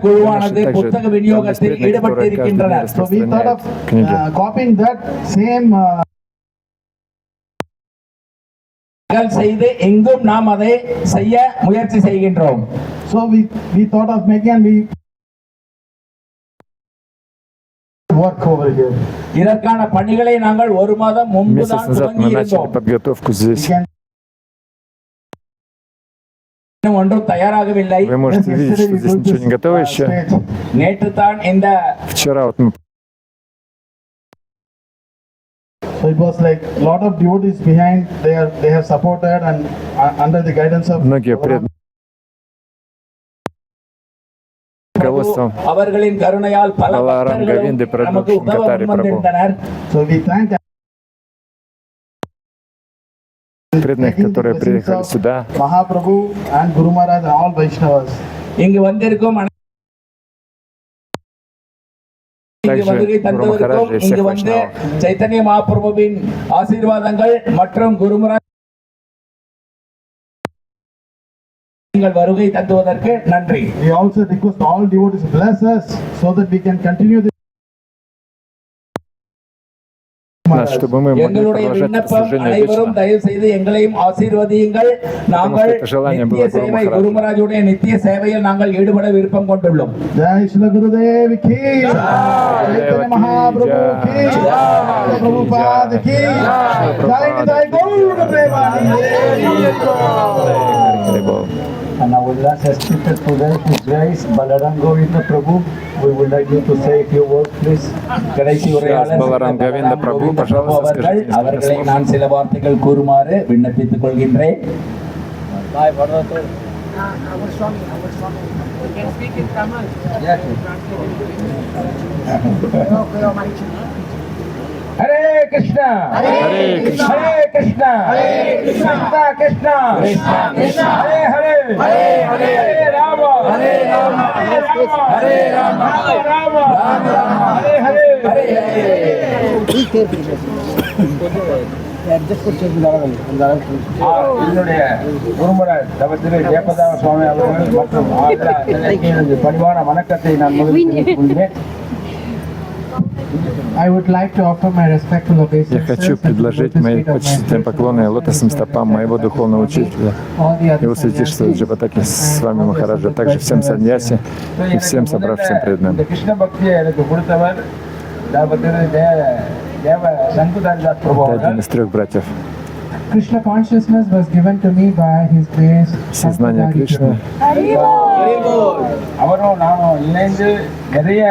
குழுவானது புத்தக விநியோகத்தில் ஈடுபட்டு இருக்கின்றனர். So we thought of copying that same செய்து எங்கும் நாம் அதை செய்ய முயற்சி செய்கின்றோம். so we thought of making and we work over here. இதற்கான பணிகளை நாங்கள் 1 மாதம் முன்பு месяц தான் назад துவங்கி мы начали இருந்தோம். подготовку We здесь. can இன்னும் ஒன்றும் தயாராகவில்லை. Вы можете видеть, yesterday что we здесь took ничего this не готово еще. stage. நேற்று தான் இந்த Вчера вот мы So it was like a lot of devotees behind. They have supported and under the guidance of многие руководством அவர்களின் கருணையால் பல Balaram பக்தர்களும் Govinda Prabhu, நமக்கு உதவ Gatari Prabhu. முன்வந்திருந்தனர். So we thank преданных, которые приехали сюда. Mahaprabhu and Guru Maharaj and all Vaishnavas. இங்கு வந்திருக்கும் இங்கு Также வருகை Guru தந்ததற்கும் Maharaj и இங்கு всех வந்து Vaishnavas. சைத்தன்ய மகாபிரபுவின் ஆசீர்வாதங்கள் மற்றும் குருமராஜ் நீங்கள் வருகை தந்துவதற்கு நன்றி. We also request all devotees to bless us so that we can continue this. Нас, чтобы мы могли எங்களுடைய продолжать это விண்ணப்பம் служение அனைவரும் вечно. தயவு செய்து எங்களையும் ஆசீர்வதியுங்கள். நாங்கள் это желание நித்திய было Guru சேவை Maharaj. குருமராஜுடைய நித்திய சேவையில் நாங்கள் ஈடுபட விருப்பம் கொண்டுள்ளோம். Jai Shri Gurudev ki Chaitanya Mahaprabhu ki Jai Prabhupada ki Jai Nitai Gaur Premani. And our last speaker today is Grace Balaram Govinda Prabhu. We would like you to say a few words, please. கடைசி உரையாளர் Balaram Govinda Prabhu, пожалуйста, அவர்கள் скажите несколько அவர்களை слов. நான் சில வார்த்தைகள் கூறுமாறு விண்ணப்பித்துக் கொள்கின்றேன். Hare Krishna Hare Krishna. Hare Krishna Krishna Krishna Hare Hare Hare Rama Hare என்னுடைய குருமராஜ் தவத்திரு ஜெயபதாம சுவாமி அவர்கள் மற்றும் பணிவான வணக்கத்தை நான் முதலில் கொள்கிறேன். I would like to offer my respectful Я obeisances хочу at the предложить lotus мои feet of my почтительные поклоны лотосным стопам моего духовного учителя, all the other его святейшества sannyasis Джапатаки с and вами all the Махараджа, sacred также всем Vaishnavas. саньяси и всем எனக்கு собравшимся முதல்ல пред இந்த нами. கிருஷ்ண பக்தியை எனக்கு கொடுத்தவர் தவத்திரு தேவ சங்குதாரிதாஸ் பிரபு Это один அவர்கள். из 3 братьев. Krishna consciousness was given to me by His grace. Сознание Shankardari Кришны. அவரும் நானும் இணைந்து நிறைய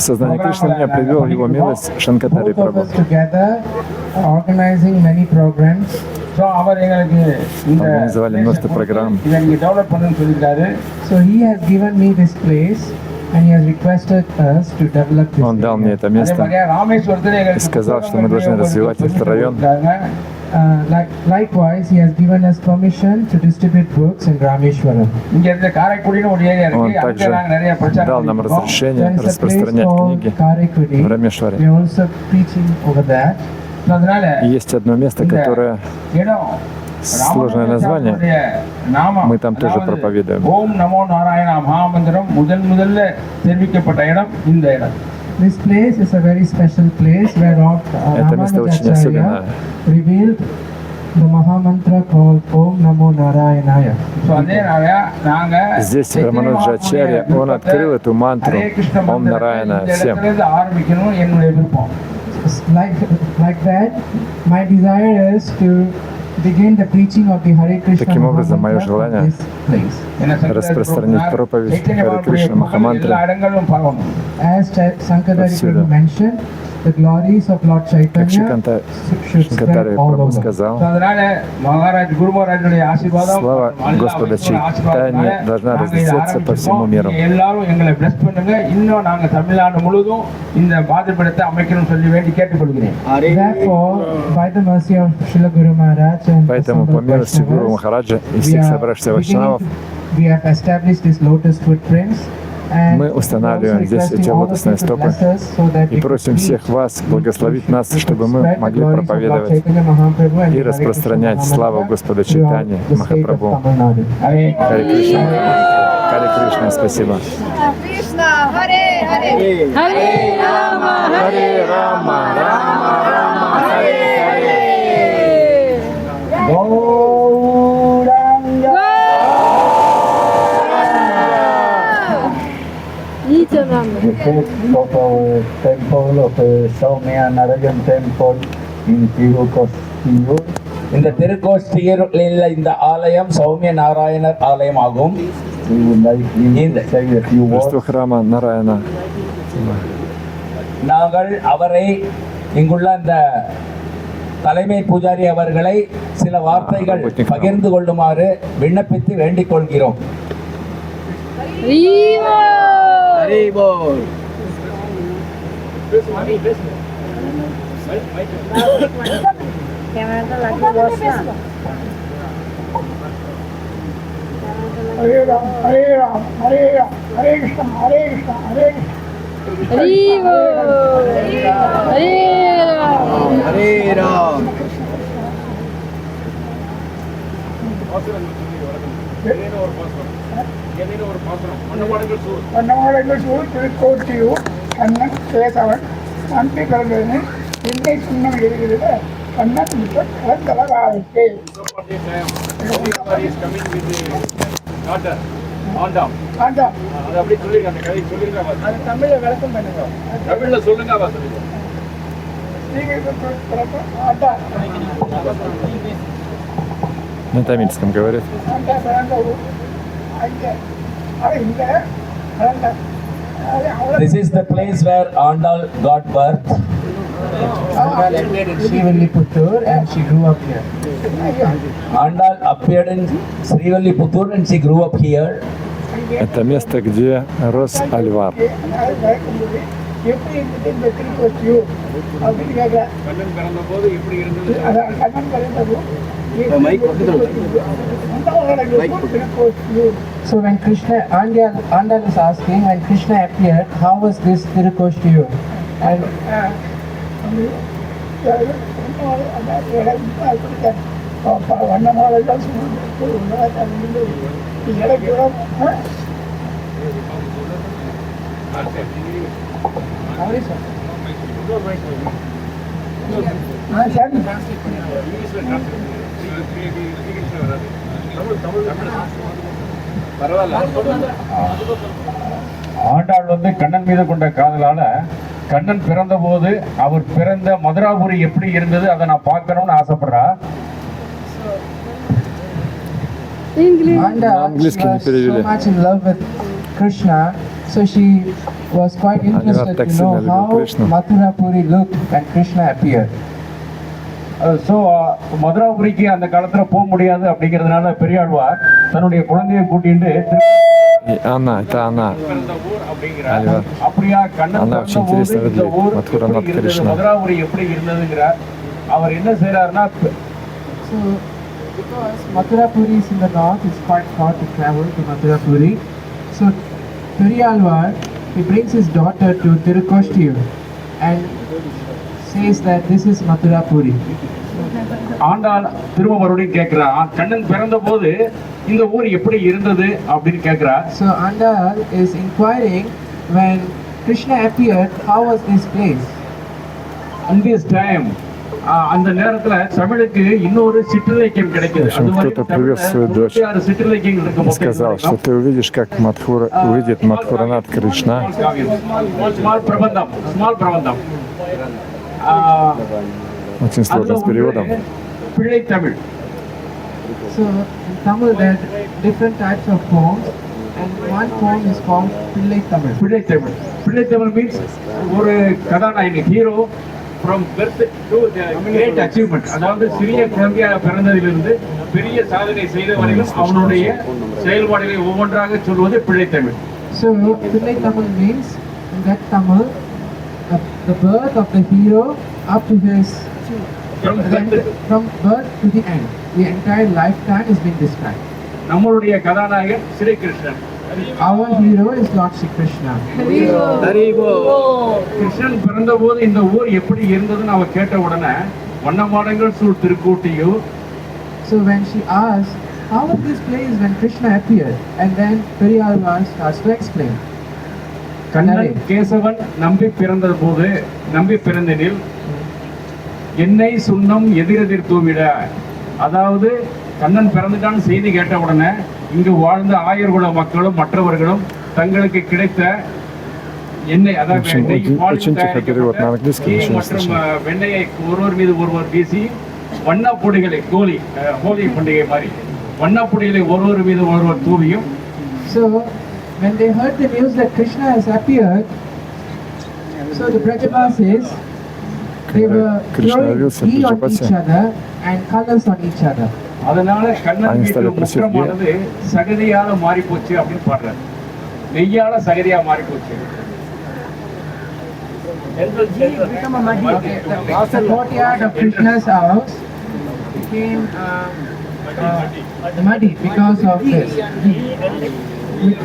Сознание Кришны меня привел его милость Шанкатари Both of Прабhu. us together organizing many programs. So அவர் எங்களுக்கு இந்த Организовали множество программ. இதை நீங்க டெவலப் பண்ணுன்னு சொல்லியிருக்காரு. So He has given me this place and He has requested us to develop this Он дал мне area. это அதே место. மாதிரியா ராமேஸ்வரத்தில் И сказал, что мы должны развивать этот район. Likewise, He has given us permission to distribute books in Rameshwaram. இங்க இருந்து காரைக்குடின்னு ஒரு ஏரியா Он இருக்கு. அங்க также நாங்க நிறைய பிரச்சாரம் дал нам பண்ணிருக்கோம். разрешение There is a place распространять called книги Karaikudi. в Рамешваре. We are also preaching over there. So, அதனால И есть одно место, которое இடம் сложное название. நாமம் Мы там тоже அதாவது проповедуем. ஓம் நமோ நாராயண மகாமந்திரம் முதல்ல தெரிவிக்கப்பட்ட இடம் இந்த இடம். This place is a very special place where Это место очень Ramanujacharya особенное. revealed the Mahamantra called Om Namo Narayanaya. So, அதேனால நாங்க Здесь Рамануджачарья, он открыл эту мантру ஹரே கிருஷ்ண Ом மந்திரத்தை Нараяна இந்த всем. இடத்துல ஆரம்பிக்கணும் என்னுடைய விருப்பம். Like that, my desire is to begin the preaching of the Hare Krishna Таким образом, мое Mahamantra желание from this place. என்ன சங்கரர் распространить பிரபுனார் проповедь சைத்தன்ய Харе மகாபிரபுடைய Кришна புகழ் Махамантры. எல்லா இடங்களிலும் பரவணும். As Sankardari Отсюда. Prabhu mentioned, the glories of Lord Как Chaitanya should spread Шанкатари all Прабhu over. сказал, So, அதனால குரு மகாராஜனுடைய ஆசீர்வாதம் Слава அல்லா Господа வைஷ்ணவ ஆசீர்வாதத்தினால Чайтани должна நாங்க இதை разлететься по всему ஆரம்பிச்சிருக்கோம். миру. நீங்க எல்லாரும் எங்களை bless பண்ணுங்க. இன்னும் நாங்க தமிழ்நாடு முழுவதும் இந்த பாதிப்படத்தை அமைக்கணும்னு சொல்லி வேண்டி கேட்டுக்கொள்கிறேன். Therefore, by the mercy of Srila Guru Maharaj and Поэтому, по assembled милости Гуру Vaishnavas, Махараджа и we всех are собравшихся beginning вайшнавов, to- we have established this lotus footprints. And мы устанавливаем also здесь requesting эти all the лотосные people стопы bless us so that и we просим could всех вас благословить нас, we чтобы could мы spread the могли glories of Lord проповедовать Chaitanya Mahaprabhu and и the Hare Krishna распространять Mahamantra славу Господа throughout Чайтани the state of Махапрабху. Tamil Nadu. Hare Харе Кришна. Харе Кришна, спасибо. Krishna, Hare Hare, Hare Rama, Hare Rama, Rama Rama, Hare Hare. The head of our temple of Saumya Narayan temple in Tirukostiyur. இந்த திருக்கோஷ்டியில் இந்த ஆலயம் சௌமிய நாராயணர் ஆலயம் ஆகும். We would like him to say a few words. Что храма Нараяна. நாங்கள் அவரை இங்குள்ள இந்த தலைமை பூஜாரி அவர்களை சில வார்த்தைகள் பகிர்ந்து கொள்ளுமாறு விண்ணப்பித்து வேண்டிக் கொள்கிறோம். Hare Ram, Hare Ram, Hare Ram, Hare Krishna, Hare Krishna, Hare Krishna. வண்ணமாடங்கள் சூழ் திருக்கோட்டியூர் கண்ணன் கேசவன் நன்றி கலந்தது என்னை சின்னம் இருக்கிறது கண்ணன் மிக்க கலந்தலகாயிற்று. ஆண்டாம் அது தமிழை விளக்கம் பண்ணுங்க. ஸ்ரீகிருஷ்ண பிறப்பு ஆண்டாம் На тамильском говорит. ஆண்டா பிறந்த ஊர் அங்கே அது இங்கே பிறந்த அது அவ்வளோ This is the place where Andal got birth. Srivilliputtur and she grew up here. Andal appeared in Srivilliputtur and she grew up here. Это место, где рос альвар. அதாவது பிறக்கும்போது எப்படி இருந்தது இந்த திருக்கோட்டியூர் அப்படின்னு கேட்குறேன். அதான் கண்ணன் பிறந்தது So when Krishna, Andal is asking, when Krishna appeared, how was this Tirukoshtiyur? And Andal வந்து கண்ணன் மீது கொண்ட காதலால கண்ணன் பிறந்த போது அவர் பிறந்த மதுராபுரி எப்படி இருந்தது அதை நான் பார்க்கணும்னு ஆசைப்படுறா. Anda was so much in love with Krishna, so she was quite interested to know how Mathurapuri looked when Krishna appeared. So மதுராபுரிக்கு அந்த காலத்துல போக முடியாது அப்படிங்கிறதுனால பெரியாழ்வார் தன்னுடைய குழந்தையை கூட்டிட்டு Anna, это она. Альва. அப்படியா கண்ணன் Она очень интересно выглядит. Мадхура Нат Кришна. மதுராபுரி எப்படி இருந்ததுங்கிறார். அவர் என்ன செய்யறாருன்னா So because Mathurapuri is in the north, it's quite far to travel to Mathurapuri. So Periyalvar, he brings his daughter to Tirukoshtiyur and says that this is Mathurapuri. Andal திரும்ப மறுபடியும் கேட்கிறா, கண்ணன் பிறந்த போது இந்த ஊர் எப்படி இருந்தது அப்படின்னு கேட்கிறா. So Andal is inquiring, when Krishna appeared, how was this place? On this time, அந்த நேரத்துல தமிழுக்கு இன்னொரு சிற்றிலக்கியம் கிடைக்குது. В общем, кто-то привез свою дочь и сказал, что ты увидишь, как Мадхура увидит Мадхуранат Кришна. Очень сложно с переводом. பிள்ளை Tamil. So in Tamil there are different types of poems, and one poem is called Pillai Tamil. பிள்ளை தமிழ். பிள்ளை தமிழ் மீன்ஸ் ஒரு கதாநாயகன் hero from birth to great achievement. அதாவது சிறிய குழந்தையாக பிறந்ததிலிருந்து பெரிய சாதனை செய்த வரையிலும் அவனுடைய செயல்பாடுகளை ஒவ்வொன்றாக சொல்வது பிள்ளை Tamil. So Pillai Tamil means, in that Tamil, the birth of the hero up to his from birth to the end, the entire lifetime is being described. நம்மளுடைய கதாநாயகன் Sri Krishnan. Our hero is Lord Shri Krishna. Krishnan பிறந்தபோது இந்த ஊர் எப்படி இருந்ததுன்னு அவ கேட்ட உடனே வண்ணமாடங்கள் சூழ் திருக்கூட்டியூர். So when she asked, how was this place when Krishna appeared? And then Periyalvar starts to explain. Kannan Kesavan நம்பி பிறந்த போது நம்பி பிறந்தனில் எண்ணெய் சுண்ணம் எதிரெதிர் தூவிட. அதாவது கண்ணன் பிறந்துட்டான்னு செய்தி கேட்ட உடனே இங்கு வாழ்ந்த ஆயர்குல மக்களும் மற்றவர்களும் தங்களுக்கு கிடைத்த எண்ணெய், அதாவது மற்றும் வெண்ணெயை ஒருவர் மீது ஒருவர் வீசி வண்ணப்பொடிகளை ஹோலி பண்டிகை மாதிரி வண்ணப்பொடிகளை ஒருவர் மீது ஒருவர் தூவியும். So when they heard the news that Krishna has appeared, so the Brajavasis, they were throwing ghee on each other and colors on each other. அதனால கண்ணன் வீட்டு முற்றமானது சகதியால மாறி போச்சு அப்படின்னு பாடுறாரு. நெய்யால சகதியா மாறி போச்சு. The courtyard of Krishna's house became muddy because of this,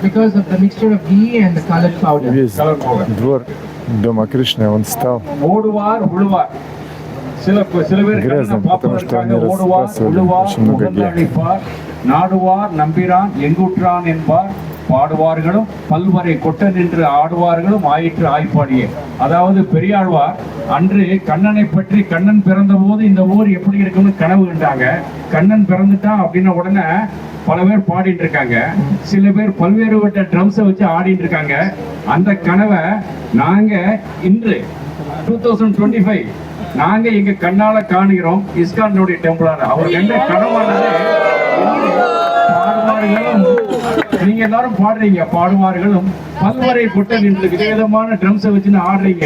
because of the mixture of ghee and the colored powder. Весь двор дома Кришны, он стал ஓடுவார் உழுவார். சில பேர் грязным, потому что они ஓடுவார் разбрасывали உழுவார் очень много அழிப்பார் நாடுவார் நம்பிரான் எங்குற்றான் என்பார் பாடுவார்களும் பல்வரை கொட்ட நின்று ஆடுவார்களும் ஆயிற்று ஆய்ப்பாடியே. அதாவது பெரியாழ்வார் அன்று கண்ணனை பற்றி கண்ணன் பிறந்த போது இந்த ஊர் எப்படி இருக்குன்னு கனவு கண்டாங்க. கண்ணன் பிறந்துட்டான் அப்படின்ன உடனே பல பேர் பாடிட்டு இருக்காங்க. சில பேர் பல்வேறு வட்ட ட்ரம்ஸை வச்சு ஆடிட்டு இருக்காங்க. அந்த கனவை நாங்க இன்று 2025 நாங்க எங்க கண்ணால காணுகிறோம். இஸ்கானுடைய டெம்பிளான அவர் கண்ட கனவானது பாடுவார்களும், நீங்க எல்லாரும் பாடுறீங்க, பாடுவார்களும் பல்வரை கொட்ட நின்று விதவிதமான ட்ரம்ஸை வச்சுன்னு ஆடுறீங்க,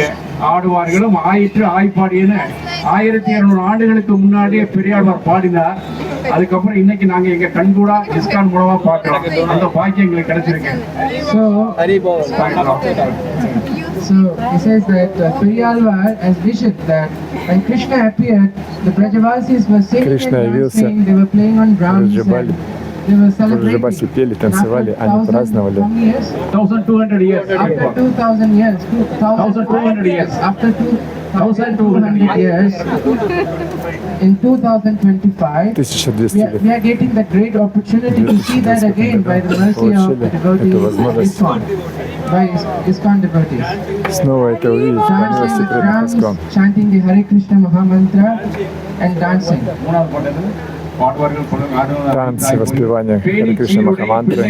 ஆடுவார்களும் ஆயிற்று ஆய்ப்பாடின்னு 1200 ஆண்டுகளுக்கு முன்னாடியே பெரியாழ்வார் பாடினார். அதுக்கப்புறம் இன்னைக்கு நாங்க எங்க கண்கூடா இஸ்கான் மூலமா பார்க்கிறோம். அந்த பாக்கியம் எங்களுக்கு கிடைச்சிருக்கு. So he says that Periyalvar has visioned that when Krishna appeared, the Brajavasis were singing Krishna and явился, dancing, they were playing on drums Браджабали. and they were Браджабаси celebrating. пели, танцевали, After они 1,000 праздновали. how many years? 1200 years. After 2,000 years, 1,200 years. After 2,200 years, in 2025, 1200 лет. we are getting the great opportunity to see that again by the mercy of the devotees of ISKCON, by ISKCON devotees. Снова это увидеть по Dancing милости with преданных drums, Искон. chanting the Hare Krishna Mahamantra and dancing. Танцы, воспевание Харе Кришна Махамантры.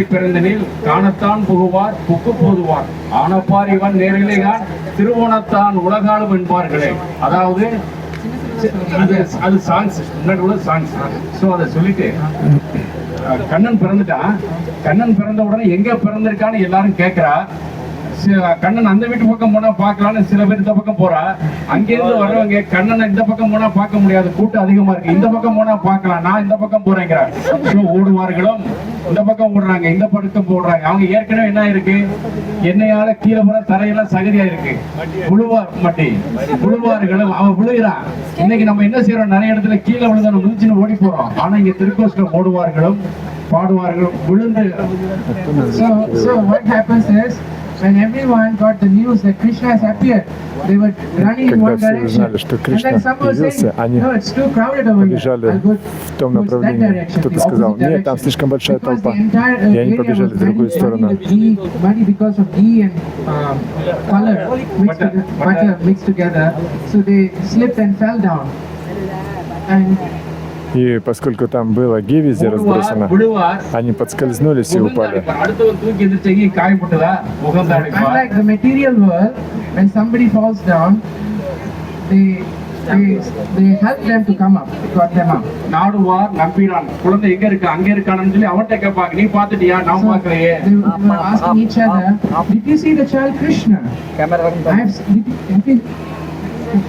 காணத்தான் புகுவார் book போதுவார் ஆனப்பார் இவன் நேரிலேதான் திருவோணத்தான் உலகாலும் என்பார்களே. அதாவது அது songs முன்னாடி உள்ள songs. So அதை சொல்லிட்டு கண்ணன் பிறந்துட்டான். கண்ணன் பிறந்த உடனே எங்க பிறந்திருக்கான்னு எல்லாரும் கேட்கிறா. கண்ணன் அந்த வீட்டு பக்கம் போனா பார்க்கலாம்னு சில பேர் இந்த பக்கம் போறா. அங்கிருந்து வர்றவங்க கண்ணனை இந்த பக்கம் போனா பார்க்க முடியாது, கூட்டம் அதிகமா இருக்கு, இந்த பக்கம் போனா பார்க்கலாம், நான் இந்த பக்கம் போறேங்கிறார். ஓடுவார்களும் இந்த பக்கம் ஓடுறாங்க, இந்த பக்கம் போடுறாங்க. அவங்க ஏற்கனவே என்ன இருக்கு, எண்ணெயால கீழே போற தரையெல்லாம் சகதியா இருக்கு. விழுவார்களும் அவன் விழுகிறான். இன்னைக்கு நம்ம என்ன செய்யறோம், நிறைய இடத்துல கீழே விழுந்து விழுந்துச்சுன்னு ஓடி போறோம். ஆனா இங்க திருக்கோஷ்டம் ஓடுவார்களும் பாடுவார்களும் விழுந்து. So what happens is, when everyone got the news that Krishna has appeared, they were running in Когда one все direction. узнали, что And Кришна then some were появился, saying, они no, it's too crowded over here. побежали I'll go в том towards that направлении. direction, Кто-то the сказал, opposite нет, там direction. слишком большая Because толпа. the entire И они area побежали was в другую very сторону. muddy because of ghee and color mixed together. So they slipped and fell down. And И поскольку там было ги везде разбросано, они подскользнулись и упали. அடுத்தவன் தூக்கி எந்திரிச்சு எங்கேயும் காயப்பட்டதா முகந்தாடிப்பா. unlike the material world, when somebody falls down, they help them to come up, got them up. நாடுவார் நம்பினான். குழந்தை எங்க இருக்கு, அங்க இருக்கானு சொல்லி அவன்கிட்ட கேட்பாங்க, நீ பாத்துட்டியா, நான் பார்க்கலையே. They were asking each other, did you see the child Krishna?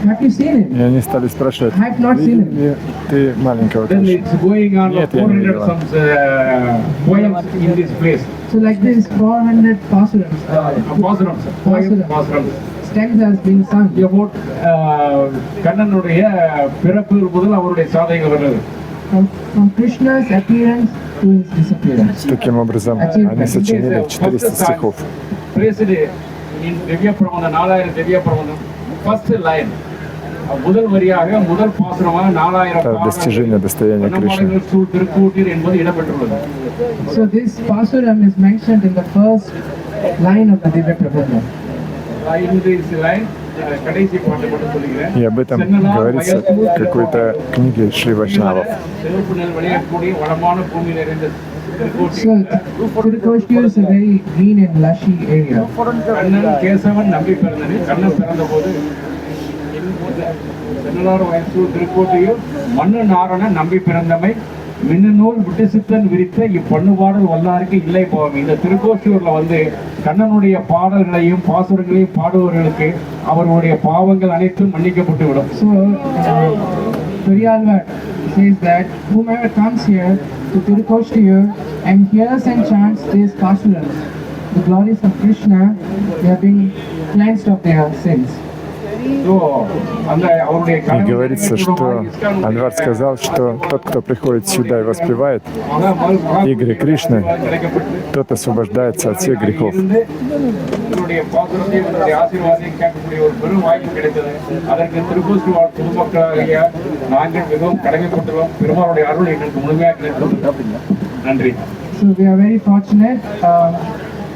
Have you seen him? И они стали спрашивать, I have not seen видел ли ты маленького Then Кришну? it's going on Нет, я не 400 видела. some poems in this place. So like this, 400 pasurams, பாசுரம் stems has been sung. about கண்ணனுடைய பிறப்பு முதல் அவருடைய சாதனைகள் வருது. From Krishna's appearance to his disappearance. Таким образом, они сочинили 400 стихов. in Divya Prabandham 4000 Divya Prabandham first line முதல் வரியாக முதல் பாசுரமாக 4000 Это достижение достояния Кришны. திருக்கூட்டீர் என்பது இடம்பெற்றுள்ளது. So this pasuram is mentioned in the first line of the Divya Prabandha. In this line கடைசி பாட்டு மட்டும் சொல்லுகிறேன். И об этом говорится в какой-то книге Шри Вайшнавов. சிவப்பு நெல் விளையக்கூடிய வளமான பூமி நிறைந்த So Tirukoshtiur is a very green and lushy area. Kannan Kesavan நம்பி பிறந்தது. கண்ணன் பிறந்த போது சென்னலார் வயசூர் திருக்கோட்டையூர் மண்ணு நாரண நம்பி பிறந்தமை மின்னநூல் விட்டு சித்தன் விரித்த இப்பண்ணு பாடல் வல்லாருக்கு இல்லை போவாங்க. இந்த திருக்கோஷ்டியூர்ல வந்து கண்ணனுடைய பாடல்களையும் பாசுரங்களையும் பாடுபவர்களுக்கு அவர்களுடைய பாவங்கள் அனைத்தும் மன்னிக்கப்பட்டு விடும். So Periyalvar says that whomever comes here to Tirukoshtiur and hears and chants these pasurams, the glories of Krishna, they are being cleansed of their sins. அந்த அவருடைய И говорится, что Анвар сказал, что тот, кто приходит сюда и воспевает игры Кришны, тот освобождается от всех грехов. என்னுடைய பாசுரத்தை என்னுடைய ஆசீர்வாதத்தையும் கேட்கக்கூடிய ஒரு பெரும் வாய்ப்பு கிடைத்தது. அதற்கு திருக்கோஷ்டியூர் பொதுமக்களாகிய நாங்கள் மிகவும் கடமைப்பட்டுள்ளோம். பெருமாளுடைய அருள் எங்களுக்கு முழுமையாக கிடைத்தது. நன்றி. So we are very fortunate.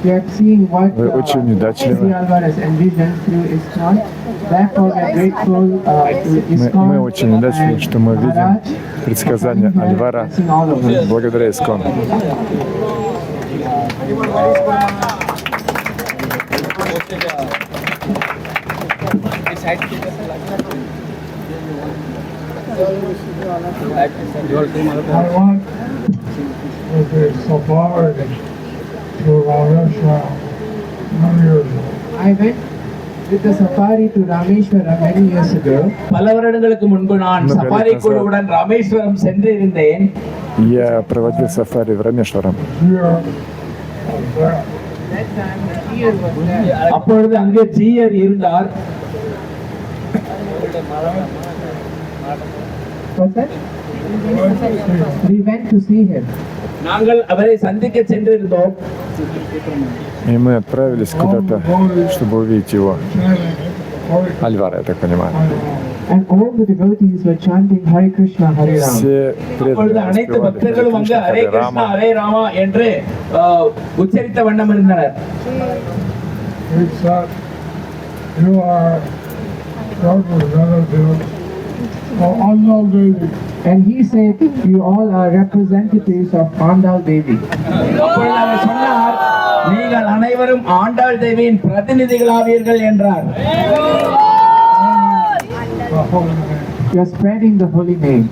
We are seeing what Вы очень удачливы. Periyalvar has envisioned through ISKCON. Therefore, we are grateful to ISKCON. Мы очень удачливы, что мы видим предсказания Альвара благодаря Искону. I want with the safari to Rameshwar many years ago. I went with the safari to Rameshwara many years ago. பல வருடங்களுக்கு முன்பு நான் safari குழுவுடன் ராமேஸ்வரம் சென்றிருந்தேன். Я проводил сафари в Рамешварам. Here and there. That time the deer was there. அப்பொழுது அங்கே ஜீயர் இருந்தார். What's that? We went to see him. நாங்கள் அவரை சந்திக்க சென்றிருந்தோம். И мы отправились куда-то, чтобы увидеть его. Альвара, я так понимаю. And all the devotees were chanting Hare Krishna, Hare Rama. Все அப்பொழுது преданные அனைத்து воспевали பக்தர்களும் Харе வந்து Кришна, ஹரே Харе கிருஷ்ணா Рама. ஹரே ராமா என்று உச்சரித்த வண்ணம் இருந்தனர். He said, you are representatives of Andal Devi. And he said, you all are representatives of Andal Devi. அப்பொழுது அவர் சொன்னார், நீங்கள் அனைவரும் ஆண்டாள் தேவியின் பிரதிநிதிகளாவீர்கள் என்றார். The holy name. You are spreading the holy name.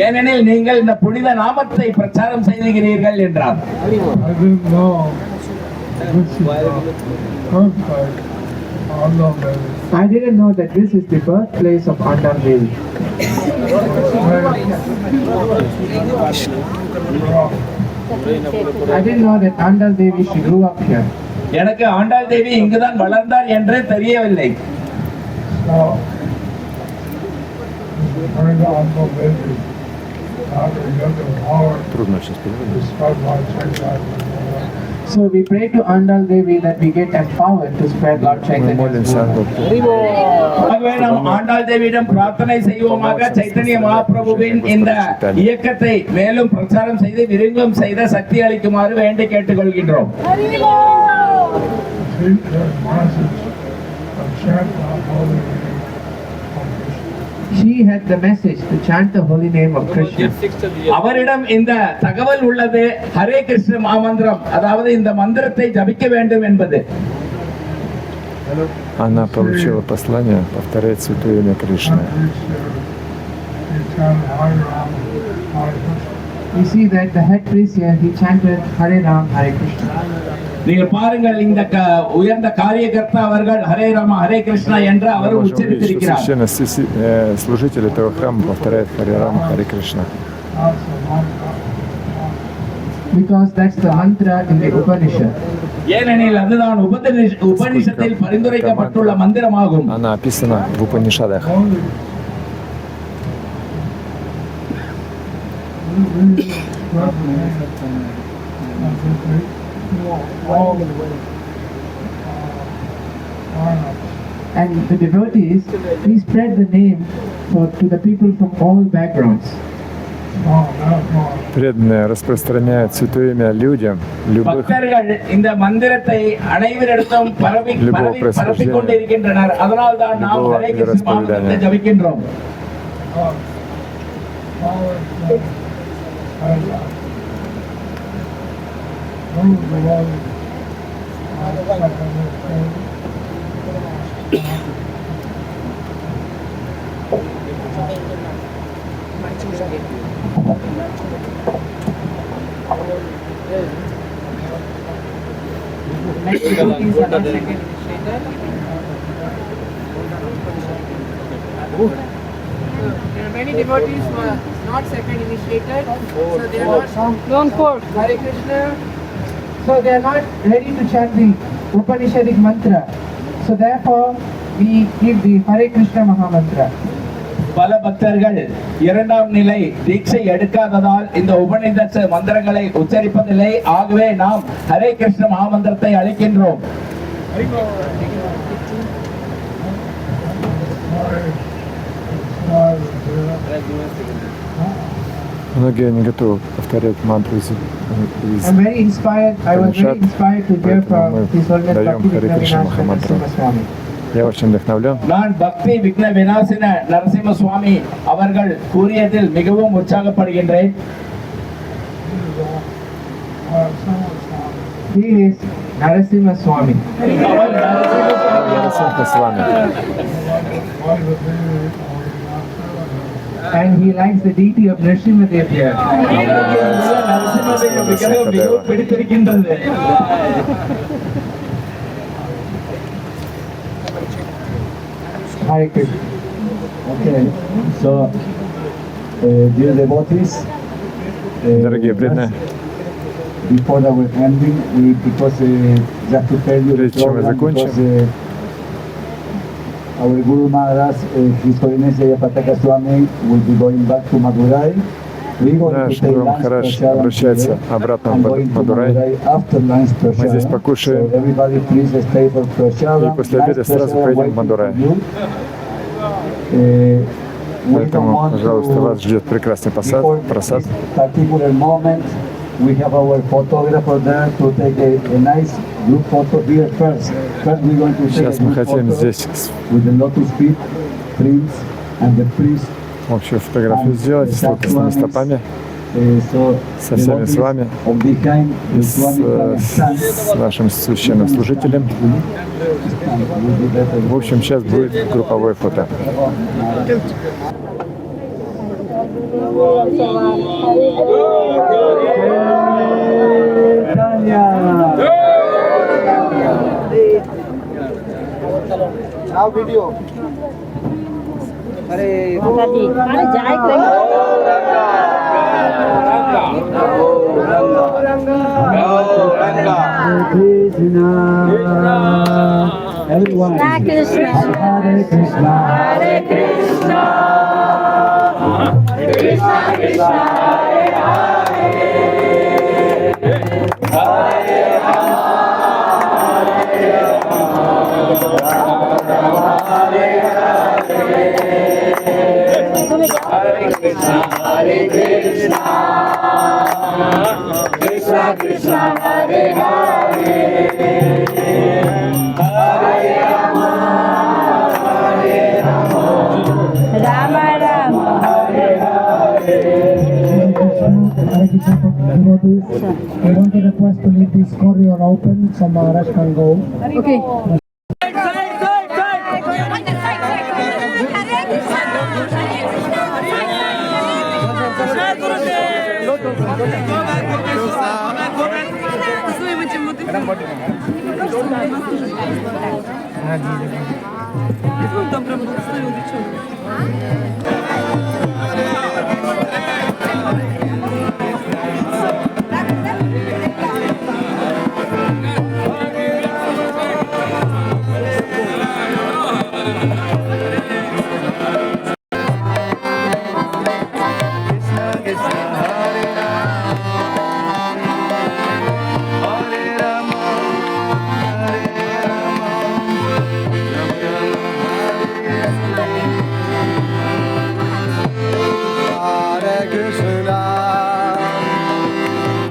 ஏனெனில் நீங்கள் இந்த புனித நாமத்தை பிரச்சாரம் செய்கிறீர்கள் என்றார். I didn't know this is the birthplace of Andal Devi. I didn't know that this is the birthplace of Andal Devi. I didn't know that Andal Devi, she grew up here. எனக்கு ஆண்டாள் தேவி இங்குதான் வளர்ந்தார் என்று தெரியவில்லை. So, bring the Andal Devi. Now we get the power Трудно сейчас to переводить. spread my chant. So we pray to Andal Devi that we get empowered to spread Lord Мы Chaitanya's молимся о word. том, ஆகவே நாம் ஆண்டாள் தேவியிடம் பிரார்த்தனை செய்வோமாக சைத்தன்ய மகாபிரபுவின் இந்த இயக்கத்தை மேலும் பிரச்சாரம் செய்து விரிவும் செய்த சக்தி அளிக்குமாறு வேண்டி கேட்டுக்கொள்கின்றோம். Teach their masses and chant the holy name of Krishna. She had the message to chant the holy name of Krishna. அவரிடம் இந்த தகவல் உள்ளது, ஹரே கிருஷ்ண மாமந்திரம், அதாவது இந்த மந்திரத்தை ஜபிக்க வேண்டும் என்பது. она получила послание повторять святое имя Кришны. He chanted Hare Rama, Hare Krishna. We see that the head priest here, he chanted Hare Ram, Hare Krishna. நீங்கள் பாருங்கள், இந்த உயர்ந்த காரியகர்த்தா அவர்கள் ஹரே ராமா ஹரே கிருஷ்ணா என்று Мы அவர் можем видеть, что உச்சரித்திருக்கிறார். священнослужитель этого храма повторяет Харе Рама, Харе Кришна. That's the mantra. Because that's the mantra in the Upanishad. ஏனெனில் அதுதான் உபனிஷத்தில் பரிந்துரைக்கப்பட்டுள்ள மந்திரமாகும். Она описана в Упанишадах. Holy. And the devotees, we spread the name to the people from all backgrounds. Преданные распространяют святое имя людям любых பக்தர்கள் இந்த மந்திரத்தை அனைவரிடத்தும் பரப்பிக் கொண்டிருக்கின்றனர். அதனால் தான் நாம் ஹரே கிருஷ்ண மந்திரத்தை ஜபிக்கின்றோம். There are many devotees who are not second initiated, so they are not known for Hare Krishna. So they are not ready to chant the Upanishadic mantra. So therefore, we give the Hare Krishna Mahamantra. பல பக்தர்கள் இரண்டாம் நிலை தீட்சை எடுக்காததால் இந்த உபநிஷத் மந்திரங்களை உச்சரிப்பதில்லை. ஆகவே நாம் Hare Krishna மகாமந்திரத்தை அளிக்கின்றோம். Многие не готовы повторять мантру из I'm very inspired. I was very inspired to hear from His Holiness даем Bhakti Харе Кришна Vinayaka Махамантру. Narasimha Swami. Я очень вдохновлен. நான் பக்தி விக்ன விநாசின நரசிம்ம சுவாமி அவர்கள் கூறியதில் மிகவும் உற்சாகப்படுகின்றேன். He is Narasimha Swami. Our Narasimha Swami. Нарасимха с вами. And he likes the deity of Narasimha Dev here. Narasimha விக்கிரகம் மிகவும் பிடித்திருக்கின்றது. Hare Krishna. Okay, so, dear devotees, Дорогие преданные, before our ending, because just to tell you the Прежде чем мы program, закончим, because our Guru Maharaj, His Holiness Jayapataka Swami, will be going back to Madurai. We're going to Наш take Гуру lunch Махарадж prasadam обращается today обратно and в going to Мадурай. Madurai after lunch Мы здесь prasadam. покушаем, So everybody please stay for prasadam. и после обеда Nice сразу prasadam поедем в waiting Мадурай. for you. We don't Поэтому, want пожалуйста, to, вас ждет прекрасный before просад. this particular moment, we have our photographer there to take a nice group photo here first. First we're going to take Сейчас a мы group хотим photo здесь with the lotus feet, prince and the priest. общую фотографию сделать с лотосными стопами, So со the всеми с devotees вами, of behind и the с Swami stand. нашим священнослужителем. В общем, сейчас будет групповое фото. Now video. Everyone. Krishna. Hare Krishna. Hare Krishna. Krishna Krishna. Hare Krishna Krishna Hare Rama Rama Hare Krishna devotees. We want to request to leave this corridor open so Maharaj can go. Okay.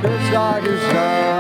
Krishna, Krishna,